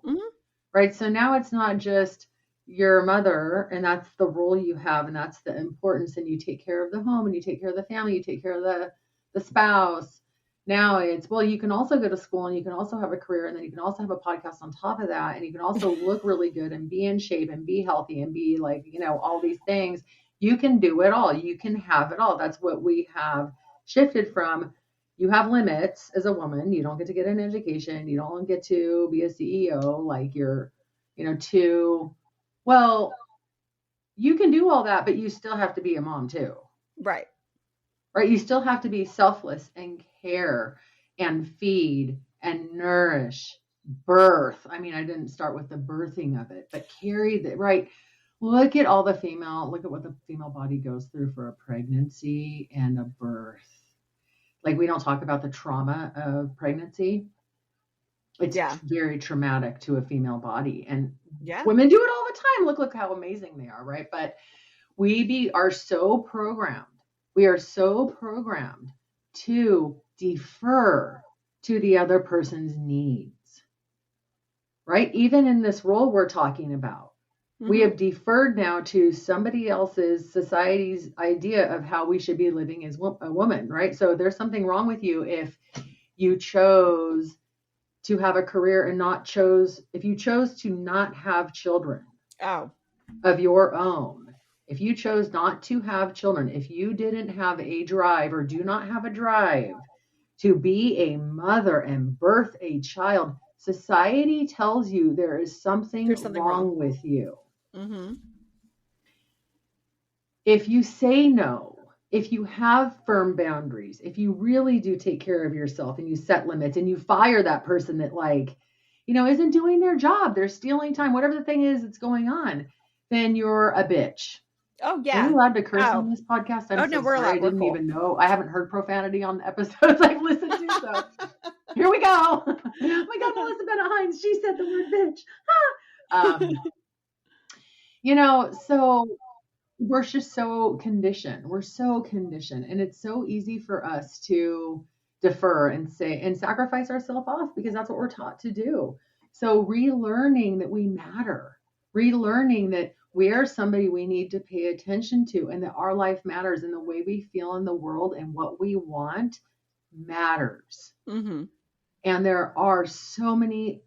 right? So now it's not just your mother, and that's the role you have, and that's the importance, and you take care of the home, and you take care of the family, you take care of the spouse. Now it's, well, you can also go to school, and you can also have a career, and then you can also have a podcast on top of that, and you can also look really good and be in shape and be healthy and be like, all these things. You can do it all. You can have it all. That's what we have shifted from. You have limits as a woman. You don't get to get an education. You don't get to be a CEO like you're, well, you can do all that, but you still have to be a mom too. Right. Right. You still have to be selfless and care and feed and nourish, birth. I mean, I didn't start with the birthing of it, but carry the right. Look at what the female body goes through for a pregnancy and a birth. Like, we don't talk about the trauma of pregnancy. It's very traumatic to a female body, and women do it all the time. Look how amazing they are. Right. But we are so programmed. We are so programmed to defer to the other person's needs, right? Even in this role we're talking about, we have deferred now to somebody else's society's idea of how we should be living as a woman, right? So there's something wrong with you if you chose to have a career and if you chose to not have children of your own. If you chose not to have children, if you didn't have a drive or do not have a drive to be a mother and birth a child, society tells you there's something wrong with you. Mm-hmm. If you say no, if you have firm boundaries, if you really do take care of yourself and you set limits and you fire that person that isn't doing their job, they're stealing time, whatever the thing is that's going on, then you're a bitch. Oh, yeah. Are we allowed to curse on this podcast? I'm so sorry. I didn't even know. I haven't heard profanity on the episodes I've listened to, so here we go. Oh my God, Melissa Bennett-Heinz, she said the word bitch. So we're just so conditioned. We're so conditioned, and it's so easy for us to defer and sacrifice ourselves off because that's what we're taught to do. So relearning that we matter, relearning that we are somebody we need to pay attention to, and that our life matters, and the way we feel in the world and what we want matters. Mm-hmm. And there are so many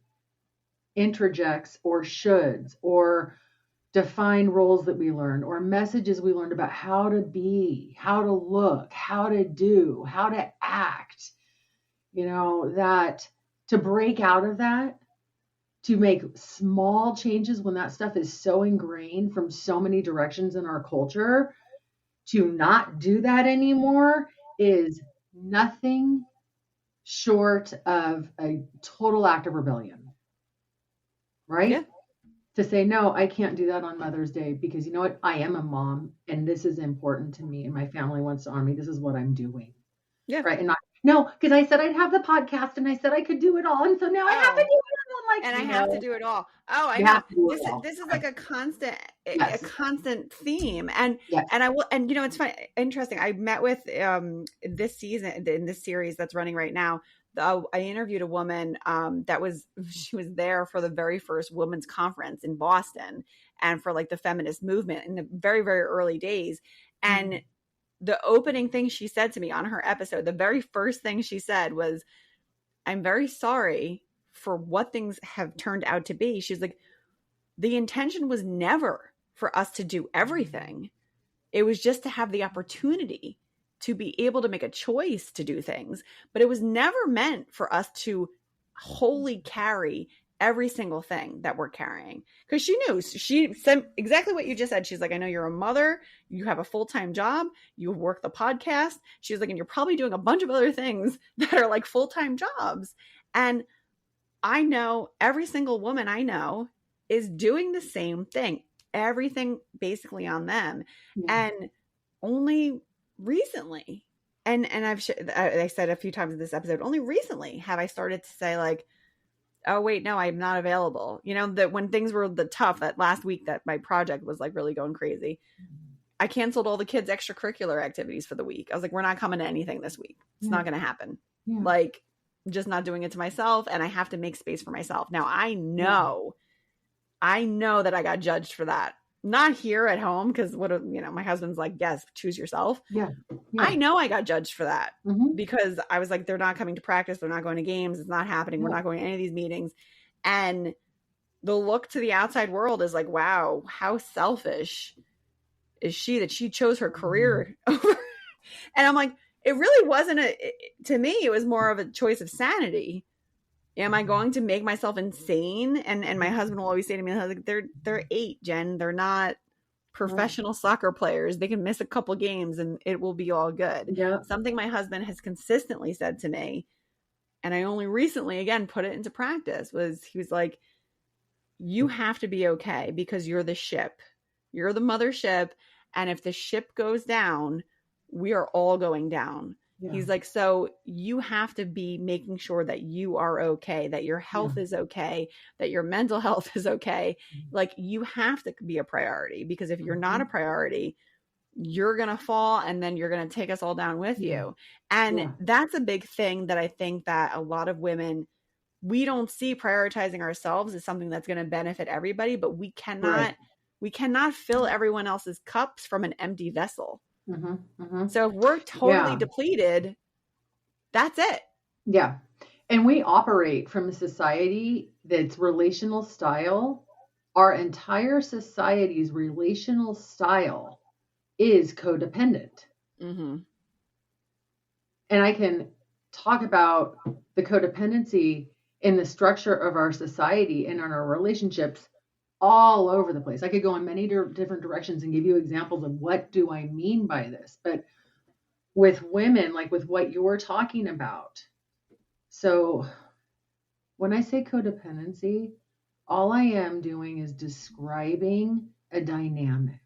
interjects or shoulds or defined roles that we learned or messages we learned about how to be, how to look, how to do, how to act, that to break out of that, to make small changes when that stuff is so ingrained from so many directions in our culture, to not do that anymore is nothing short of a total act of rebellion, right? Yeah. To say, no, I can't do that on Mother's Day because you know what? I am a mom and this is important to me and my family wants to honor me. This is what I'm doing. Yeah. Right. And no, because I said I'd have the podcast and I said I could do it all. And so now I have to do it all. I have to do it all. Oh, I know. This is like a constant theme. And I will, and it's fun, interesting. I met with this season in this series that's running right now. I interviewed a woman she was there for the very first women's conference in Boston and for like the feminist movement in the very, very early days. And the opening thing she said to me on her episode, the very first thing she said was, I'm very sorry for what things have turned out to be. She's like, the intention was never for us to do everything. It was just to have the opportunity to be able to make a choice to do things. But it was never meant for us to wholly carry every single thing that we're carrying. Because she said exactly what you just said. She's like, I know you're a mother, you have a full-time job, you work the podcast. She was like, and you're probably doing a bunch of other things that are like full-time jobs. And I know every single woman I know is doing the same thing, everything basically on them. Yeah. And only recently, and I said a few times in this episode, only recently have I started to say like, oh wait, no, I'm not available. You know, that when things were the tough, that last week that my project was like really going crazy, I canceled all the kids' extracurricular activities for the week. I was like, we're not coming to anything this week. It's not going to happen. Yeah. Like, just not doing it to myself, and I have to make space for myself. Now I know that I got judged for that. Not here at home, because my husband's like, yes, choose yourself. Yeah. I know I got judged for that because I was like, they're not coming to practice, they're not going to games, it's not happening, we're not going to any of these meetings. And the look to the outside world is like, wow, how selfish is she that she chose her career over? And I'm like, it really wasn't to me, it was more of a choice of sanity. Am I going to make myself insane? And my husband will always say to me, like, they're 8, Jen. They're not professional soccer players. They can miss a couple games and it will be all good. Yeah. Something my husband has consistently said to me, and I only recently, again, put it into practice, he was like, you have to be okay because you're the ship. You're the mothership. And if the ship goes down, we are all going down. Yeah. He's like, so you have to be making sure that you are okay, that your health is okay, that your mental health is okay. Like, you have to be a priority, because if you're not a priority, you're going to fall, and then you're going to take us all down with you. And that's a big thing that I think that a lot of women, we don't see prioritizing ourselves as something that's going to benefit everybody, but we cannot fill everyone else's cups from an empty vessel. So if we're totally depleted, that's it. Yeah. And we operate from a society that's relational style. Our entire society's relational style is codependent. And I can talk about the codependency in the structure of our society and in our relationships all over the place. I could go in many different directions and give you examples of what do I mean by this. But with women, like with what you're talking about. So when I say codependency, all I am doing is describing a dynamic.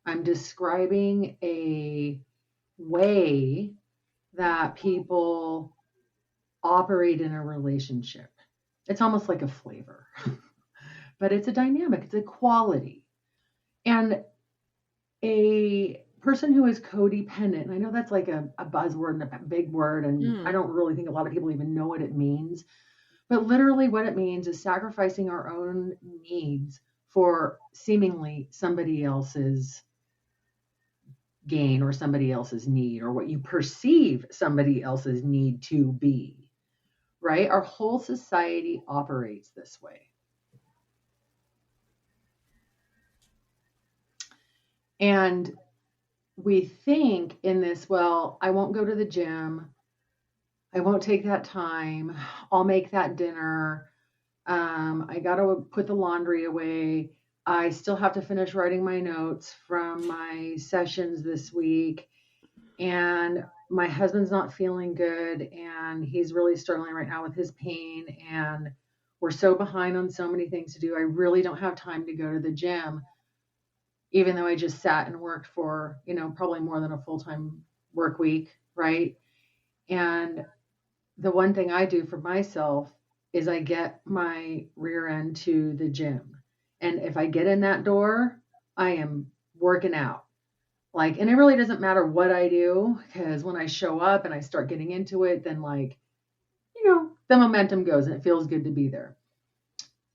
I'm describing a way that people operate in a relationship. It's almost like a flavor. But it's a dynamic, it's a quality. And a person who is codependent, and I know that's like a buzzword and a big word, and I don't really think a lot of people even know what it means. But literally what it means is sacrificing our own needs for seemingly somebody else's gain or somebody else's need, or what you perceive somebody else's need to be, right? Our whole society operates this way. And we think in this, well, I won't go to the gym. I won't take that time. I'll make that dinner. I got to put the laundry away. I still have to finish writing my notes from my sessions this week. And my husband's not feeling good. And he's really struggling right now with his pain. And we're so behind on so many things to do. I really don't have time to go to the gym, even though I just sat and worked for, probably more than a full-time work week, right? And the one thing I do for myself is I get my rear end to the gym. And if I get in that door, I am working out. And it really doesn't matter what I do, because when I show up and I start getting into it, then the momentum goes and it feels good to be there.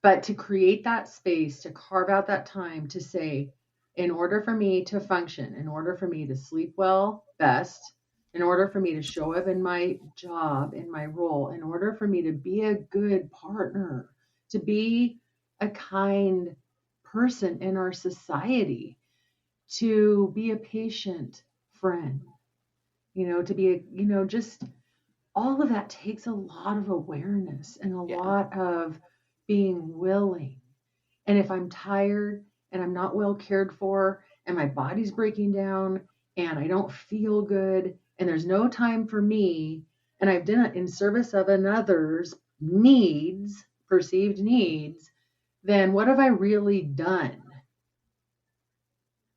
But to create that space, to carve out that time to say, in order for me to function, in order for me to sleep well, best, in order for me to show up in my job, in my role, in order for me to be a good partner, to be a kind person in our society to be a patient friend, to be just all of that takes a lot of awareness and a lot of being willing. And if I'm tired and I'm not well cared for and my body's breaking down and I don't feel good and there's no time for me and I've done it in service of another's needs, perceived needs, then what have I really done?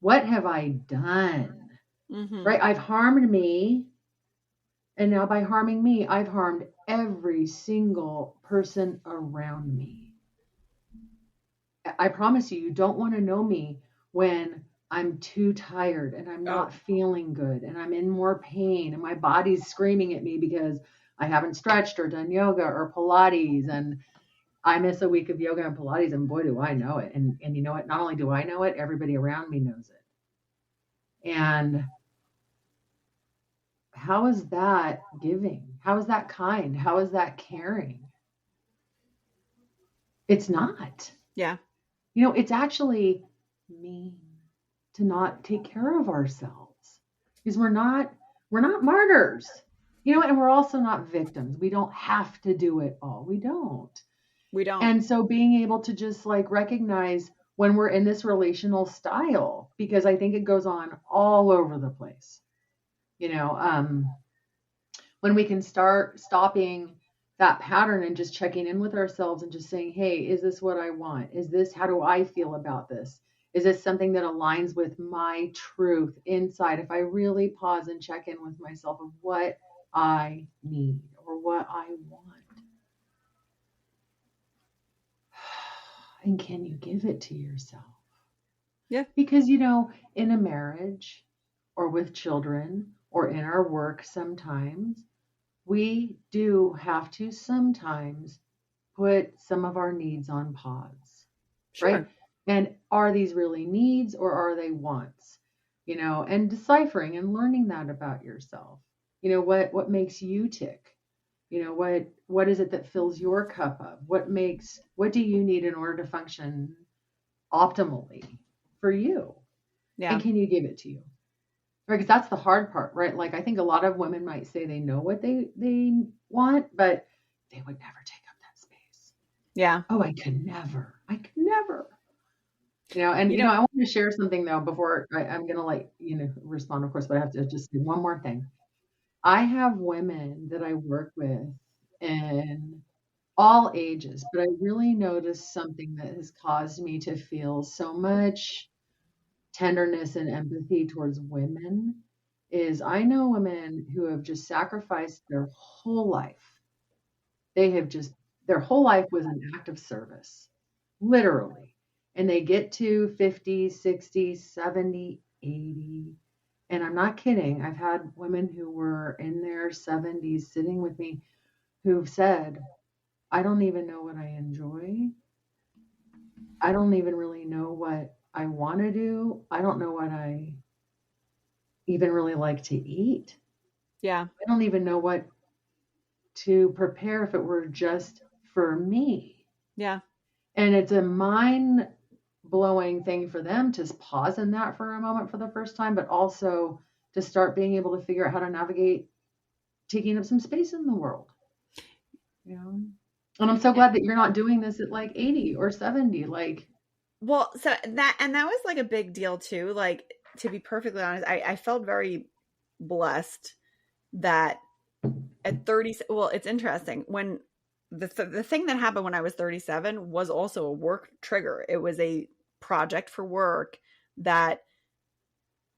What have I done? Mm-hmm. Right? I've harmed me. And now by harming me, I've harmed every single person around me. I promise you, you don't want to know me when I'm too tired and I'm not feeling good and I'm in more pain and my body's screaming at me because I haven't stretched or done yoga or Pilates, and I miss a week of yoga and Pilates, and boy, do I know it. And you know what? Not only do I know it, everybody around me knows it. And how is that giving? How is that kind? How is that caring? It's not. Yeah. It's actually mean to not take care of ourselves, because we're not martyrs, and we're also not victims. We don't have to do it all. We don't. And so being able to just recognize when we're in this relational style, because I think it goes on all over the place, when we can start stopping that pattern and just checking in with ourselves and just saying, hey, is this what I want? How do I feel about this? Is this something that aligns with my truth inside? If I really pause and check in with myself of what I need or what I want. And can you give it to yourself? Yeah. Because, in a marriage or with children or in our work, sometimes we do have to sometimes put some of our needs on pause, sure. Right? And are these really needs or are they wants? And deciphering and learning that about yourself. What makes you tick? What is it that fills your cup up? What do you need in order to function optimally for you? Yeah. And can you give it to you? Right, because that's the hard part, right? I think a lot of women might say they know what they want, but they would never take up that space. Yeah. Oh, I could never. And I want to share something though before I'm going to respond, of course, but I have to just do one more thing. I have women that I work with in all ages, but I really noticed something that has caused me to feel so much tenderness and empathy towards women is I know women who have just sacrificed their whole life. Their whole life was an act of service, literally. And they get to 50, 60, 70, 80. And I'm not kidding. I've had women who were in their 70s sitting with me who've said, I don't even know what I enjoy. I don't even really know what I want to do. I don't know what I even really like to eat. Yeah. I don't even know what to prepare if it were just for me. Yeah. And it's a mind-blowing thing for them to pause in that for a moment for the first time, but also to start being able to figure out how to navigate taking up some space in the world. And I'm so glad that you're not doing this at 80 or 70. Well, so that was a big deal too. To be perfectly honest, I felt very blessed that at 30, well, it's interesting when the thing that happened when I was 37 was also a work trigger. It was a project for work that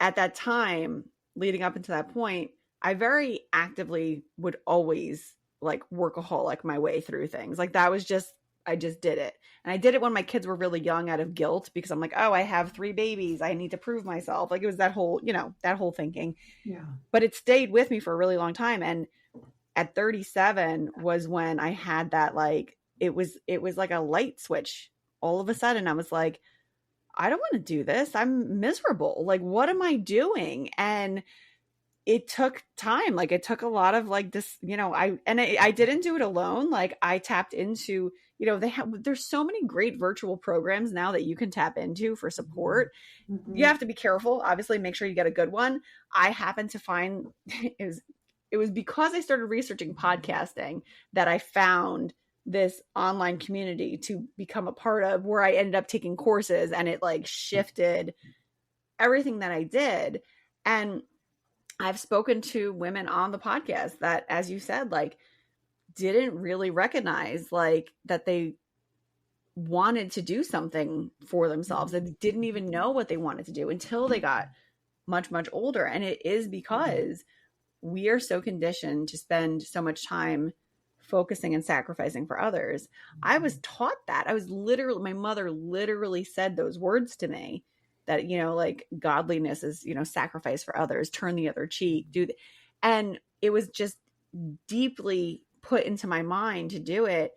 at that time leading up into that point, I very actively would always workaholic my way through things. That was just, I just did it. And I did it when my kids were really young out of guilt because I'm I have 3 babies. I need to prove myself. It was that whole, that whole thinking. Yeah. But it stayed with me for a really long time. And at 37 was when I had that, it was like a light switch. All of a sudden I was like, I don't want to do this. I'm miserable. What am I doing? And it took time. It took a lot of this, I didn't do it alone. I tapped into, there's so many great virtual programs now that you can tap into for support. Mm-hmm. You have to be careful, obviously, make sure you get a good one. I happen to find it was because I started researching podcasting that I found this online community to become a part of, where I ended up taking courses, and it like shifted everything that I did. And I've spoken to women on the podcast that, as you said, like didn't really recognize like that they wanted to do something for themselves. They didn't even know what they wanted to do until they got much, much older. And it is because we are so conditioned to spend so much time focusing and sacrificing for others. I was taught that. My mother literally said those words to me, that, like godliness is, sacrifice for others, turn the other cheek, and it was just deeply put into my mind to do it.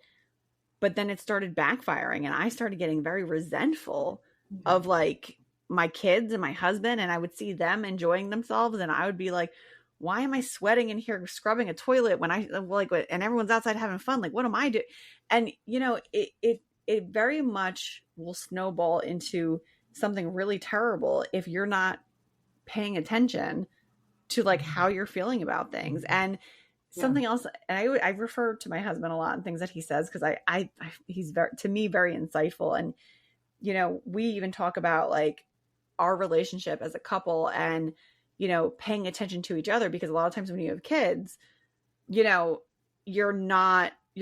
But then it started backfiring, and I started getting very resentful of like my kids and my husband, and I would see them enjoying themselves, and I would be like, why am I sweating in here scrubbing a toilet when I like, and everyone's outside having fun? Like, what am I doing? And it very much will snowball into something really terrible if you're not paying attention to like how you're feeling about things. And something else, and I refer to my husband a lot and things that he says, because he's to me very insightful. And we even talk about like our relationship as a couple, and paying attention to each other, because a lot of times when you have kids, you're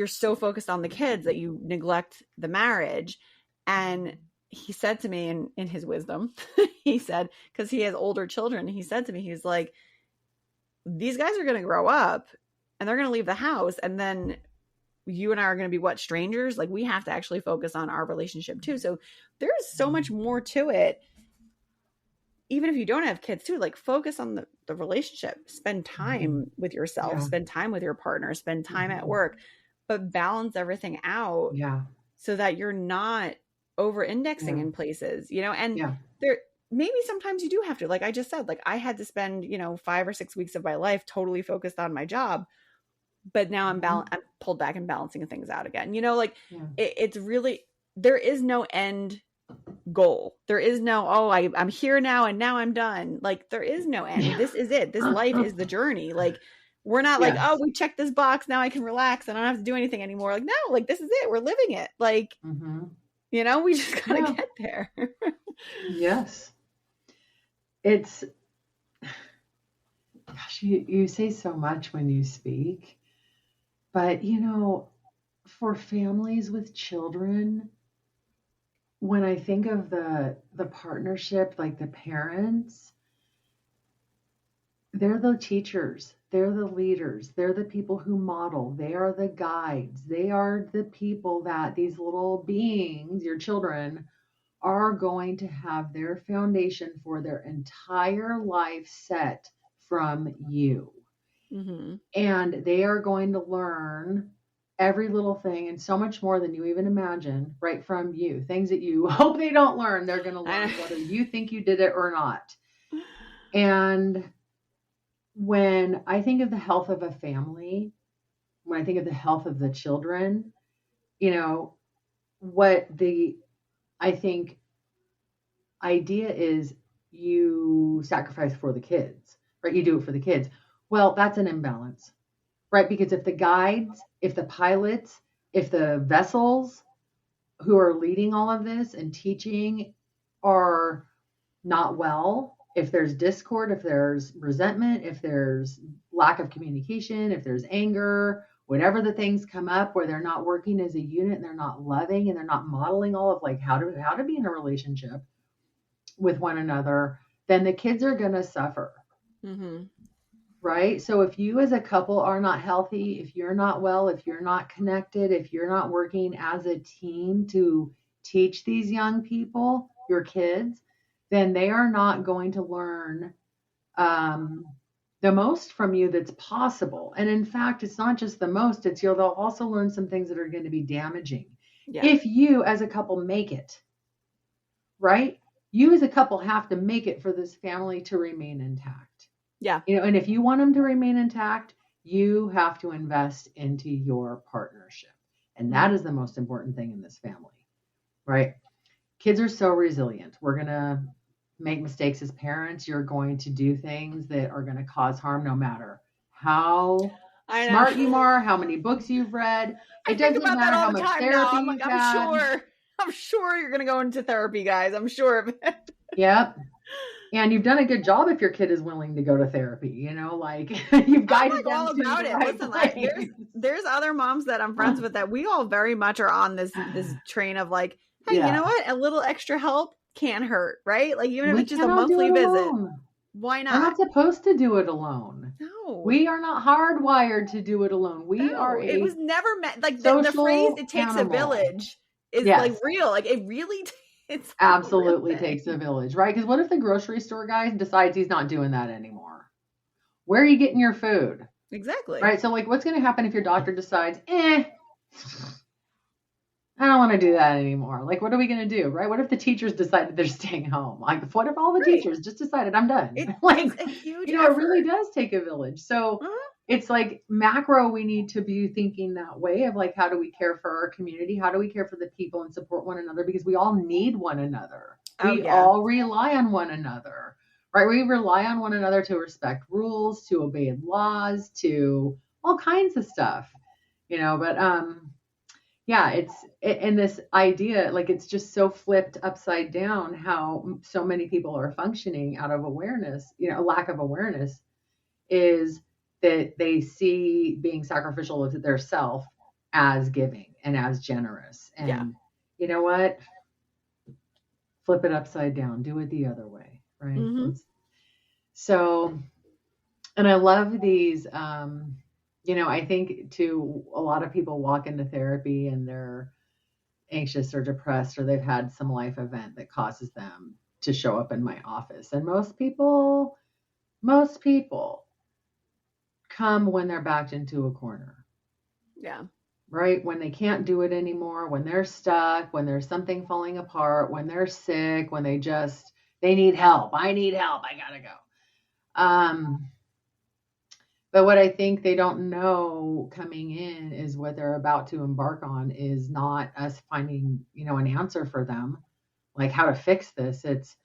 so focused on the kids that you neglect the marriage. And he said to me in his wisdom, he said, because he has older children, he said to me, he's like, these guys are going to grow up and they're going to leave the house, and then you and I are going to be strangers? Like, we have to actually focus on our relationship too. So there's so much more to it. Even if you don't have kids too, like focus on the relationship, spend time with yourself, spend time with your partner, spend time at work, but balance everything out so that you're not over indexing in places, and there, maybe sometimes you do have to, like I just said, like I had to spend, 5 or 6 weeks of my life totally focused on my job, but now I'm pulled back and balancing things out again, it's really, there is no end goal. There is no, I'm here now and now I'm done. Like, there is no end. This is it. This life is the journey. Like, we're not like, we checked this box, now I can relax and I don't have to do anything anymore. Like, no, like this is it. We're living it. Like, we just gotta get there. Yes. It's, gosh, you say so much when you speak, but for families with children, when I think of the partnership, like the parents, they're the teachers, they're the leaders, they're the people who model, they are the guides, they are the people that these little beings, your children, are going to have their foundation for their entire life set from you. And they are going to learn every little thing, and so much more than you even imagine, right from you. Things that you hope they don't learn, they're going to learn whether you think you did it or not. And when I think of the health of a family, when I think of the health of the children, what I think idea is, you sacrifice for the kids, right? You do it for the kids. Well, that's an imbalance. Right? Because if the guides, if the pilots, if the vessels who are leading all of this and teaching are not well, if there's discord, if there's resentment, if there's lack of communication, if there's anger, whatever the things come up where they're not working as a unit and they're not loving and they're not modeling all of like how to be in a relationship with one another, then the kids are going to suffer. Right? So if you as a couple are not healthy, if you're not well, if you're not connected, if you're not working as a team to teach these young people, your kids, then they are not going to learn the most from you that's possible. And in fact, it's not just the most, it's they'll also learn some things that are going to be damaging. If you as a couple make it, right? You as a couple have to make it for this family to remain intact. And if you want them to remain intact, you have to invest into your partnership. And that is the most important thing in this family, right? Kids are so resilient. We're going to make mistakes as parents. You're going to do things that are going to cause harm no matter how smart you are, how many books you've read. It doesn't matter how much therapy you've had. I'm sure you're going to go into therapy, guys. I'm sure of it. Yep. And you've done a good job if your kid is willing to go to therapy, you know, like you've guided them to the right place. There's other moms that I'm friends with that we all very much are on this train of like, hey, you know what? A little extra help can't hurt, right? Like even if it's just a monthly visit, why not? We're not supposed to do it alone. No. We are not hardwired to do it alone. It was never meant like the phrase "it takes a village" is like real. Like it really it's absolutely takes a village, right? Because what if the grocery store guy decides he's not doing that anymore? Where are you getting your food? Exactly. Right. So like what's going to happen if your doctor decides, I don't want to do that anymore. Like, what are we going to do? Right. What if the teachers decided they're staying home? Like, what if all the teachers just decided I'm done? It's a huge effort. It really does take a village. So it's like macro, we need to be thinking that way of like, how do we care for our community? How do we care for the people and support one another? Because we all need one another. We all rely on one another, right? We rely on one another to respect rules, to obey laws, to all kinds of stuff, you know, but, and this idea, like it's just so flipped upside down how so many people are functioning out of awareness, you know, lack of awareness is that they see being sacrificial of their self as giving and as generous. And you know what? Flip it upside down, do it the other way, right? Mm-hmm. So, and I love these, you know, I think too, a lot of people walk into therapy and they're anxious or depressed, or they've had some life event that causes them to show up in my office. And most people come when they're backed into a corner. Yeah. Right? When they can't do it anymore, when they're stuck, when there's something falling apart, when they're sick, when they need help. I need help. I gotta go. But what I think they don't know coming in is what they're about to embark on is not us finding, you know, an answer for them, like how to fix this. It's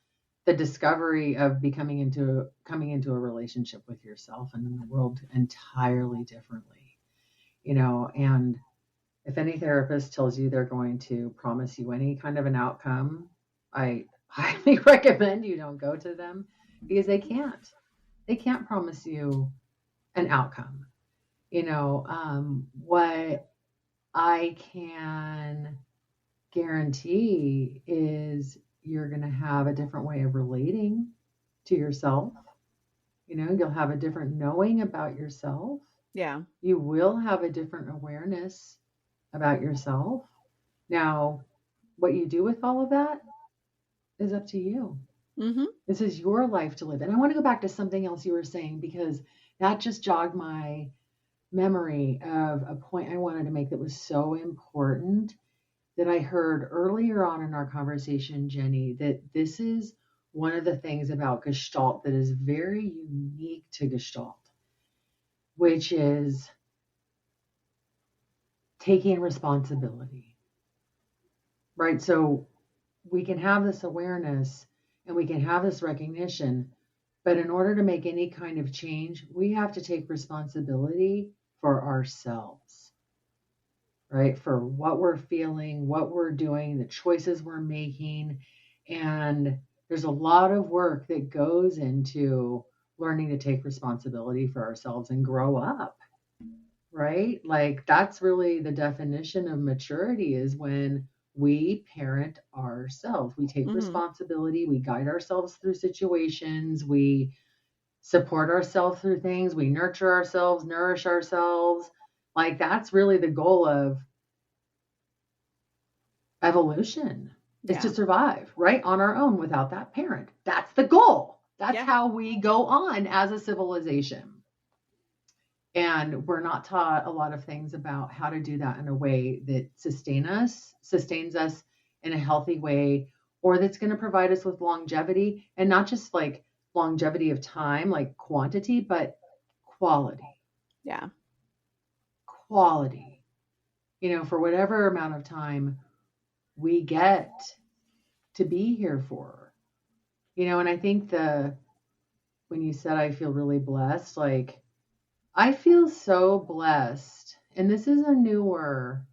the discovery of coming into a relationship with yourself and in the world entirely differently, you know. And if any therapist tells you they're going to promise you any kind of an outcome, I highly recommend you don't go to them, because they can't promise you an outcome. You know, what I can guarantee is you're going to have a different way of relating to yourself. You know, you'll have a different knowing about yourself. Yeah. You will have a different awareness about yourself. Now, what you do with all of that is up to you. Mm-hmm. This is your life to live. And I want to go back to something else you were saying, because that just jogged my memory of a point I wanted to make that was so important that I heard earlier on in our conversation, Jenny, that this is one of the things about Gestalt that is very unique to Gestalt, which is taking responsibility, right? So we can have this awareness and we can have this recognition, but in order to make any kind of change, we have to take responsibility for ourselves, right? For what we're feeling, what we're doing, the choices we're making. And there's a lot of work that goes into learning to take responsibility for ourselves and grow up, right? Like that's really the definition of maturity, is when we parent ourselves. We take responsibility. We guide ourselves through situations. We support ourselves through things. We nurture ourselves, nourish ourselves. Like that's really the goal of evolution, is to survive, right? On our own without that parent. That's the goal. That's how we go on as a civilization. And we're not taught a lot of things about how to do that in a way that sustains us in a healthy way, or that's going to provide us with longevity, and not just like longevity of time, like quantity, but quality. Yeah. Quality. for whatever amount of time we get to be here for. And I think when you said I feel really blessed, like I feel so blessed. And this is a newer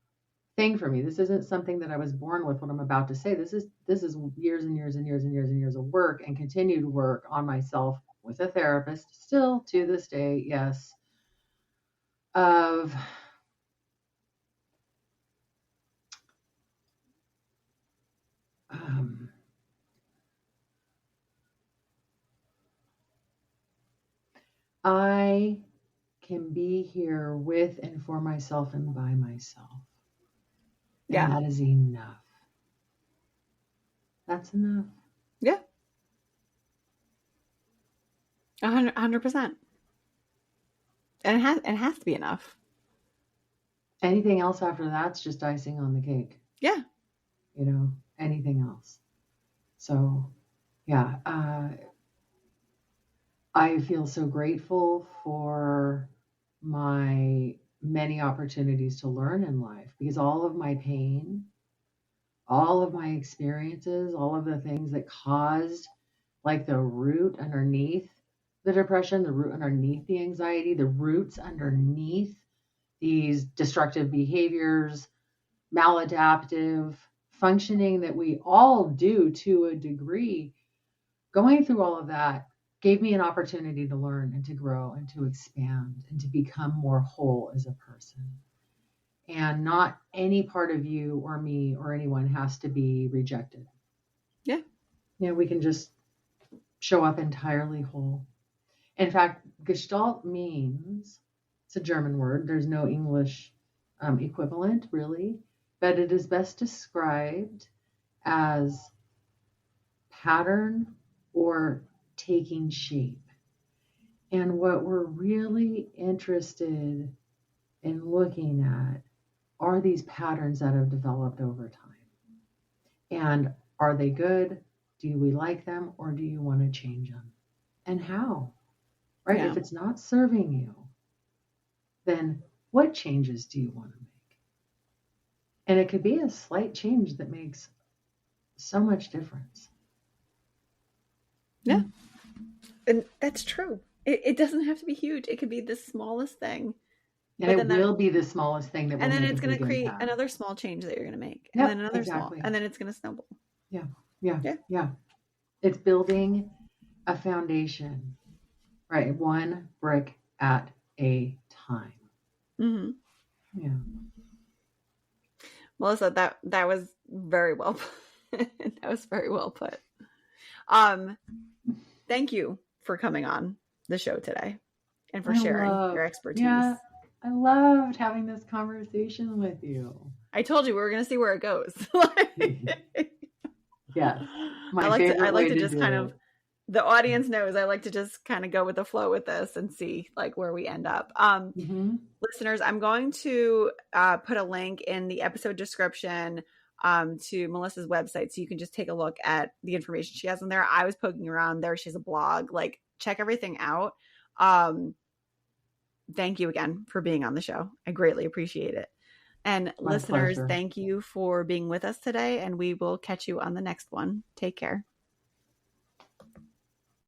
thing for me. This isn't something that I was born with, what I'm about to say. This is years and years and years and years and years of work and continued work on myself with a therapist, still to this day, yes, of I can be here with and for myself and by myself. And that is enough. That's enough. Yeah. 100%. And it has to be enough. Anything else after that's just icing on the cake. Yeah. Anything else. So, yeah, I feel so grateful for my many opportunities to learn in life, because all of my pain, all of my experiences, all of the things that caused like the root underneath the depression, the root underneath the anxiety, the roots underneath these destructive behaviors, maladaptive functioning that we all do to a degree, going through all of that gave me an opportunity to learn and to grow and to expand and to become more whole as a person. And not any part of you or me or anyone has to be rejected. Yeah. We can just show up entirely whole. In fact, Gestalt means, it's a German word, there's no English equivalent really, but it is best described as pattern or taking shape. And what we're really interested in looking at are these patterns that have developed over time. And are they good? Do we like them, or do you want to change them? And how? Right? Yeah. If it's not serving you, then what changes do you want to make? And it could be a slight change that makes so much difference. Yeah. And that's true. It doesn't have to be huge. It could be the smallest thing. And it will be the smallest thing that will and then it's going to create another small change that you're going to make. Yep, and then another small. And then it's going to snowball. Yeah. It's building a foundation, right? One brick at a time. Mm-hmm. Yeah. Melissa, that was very well put. That was very well put. Thank you for coming on the show today and for sharing your expertise. Yeah, I loved having this conversation with you. I told you we were going to see where it goes. Yeah. I like to just kind of, the audience knows I like to just kind of go with the flow with this and see like where we end up. Listeners, I'm going to put a link in the episode description to Melissa's website, so you can just take a look at the information she has in there. I was poking around there. She has a blog. Like, check everything out. Thank you again for being on the show. I greatly appreciate it. And my listeners, pleasure. Thank you for being with us today, and we will catch you on the next one. Take care.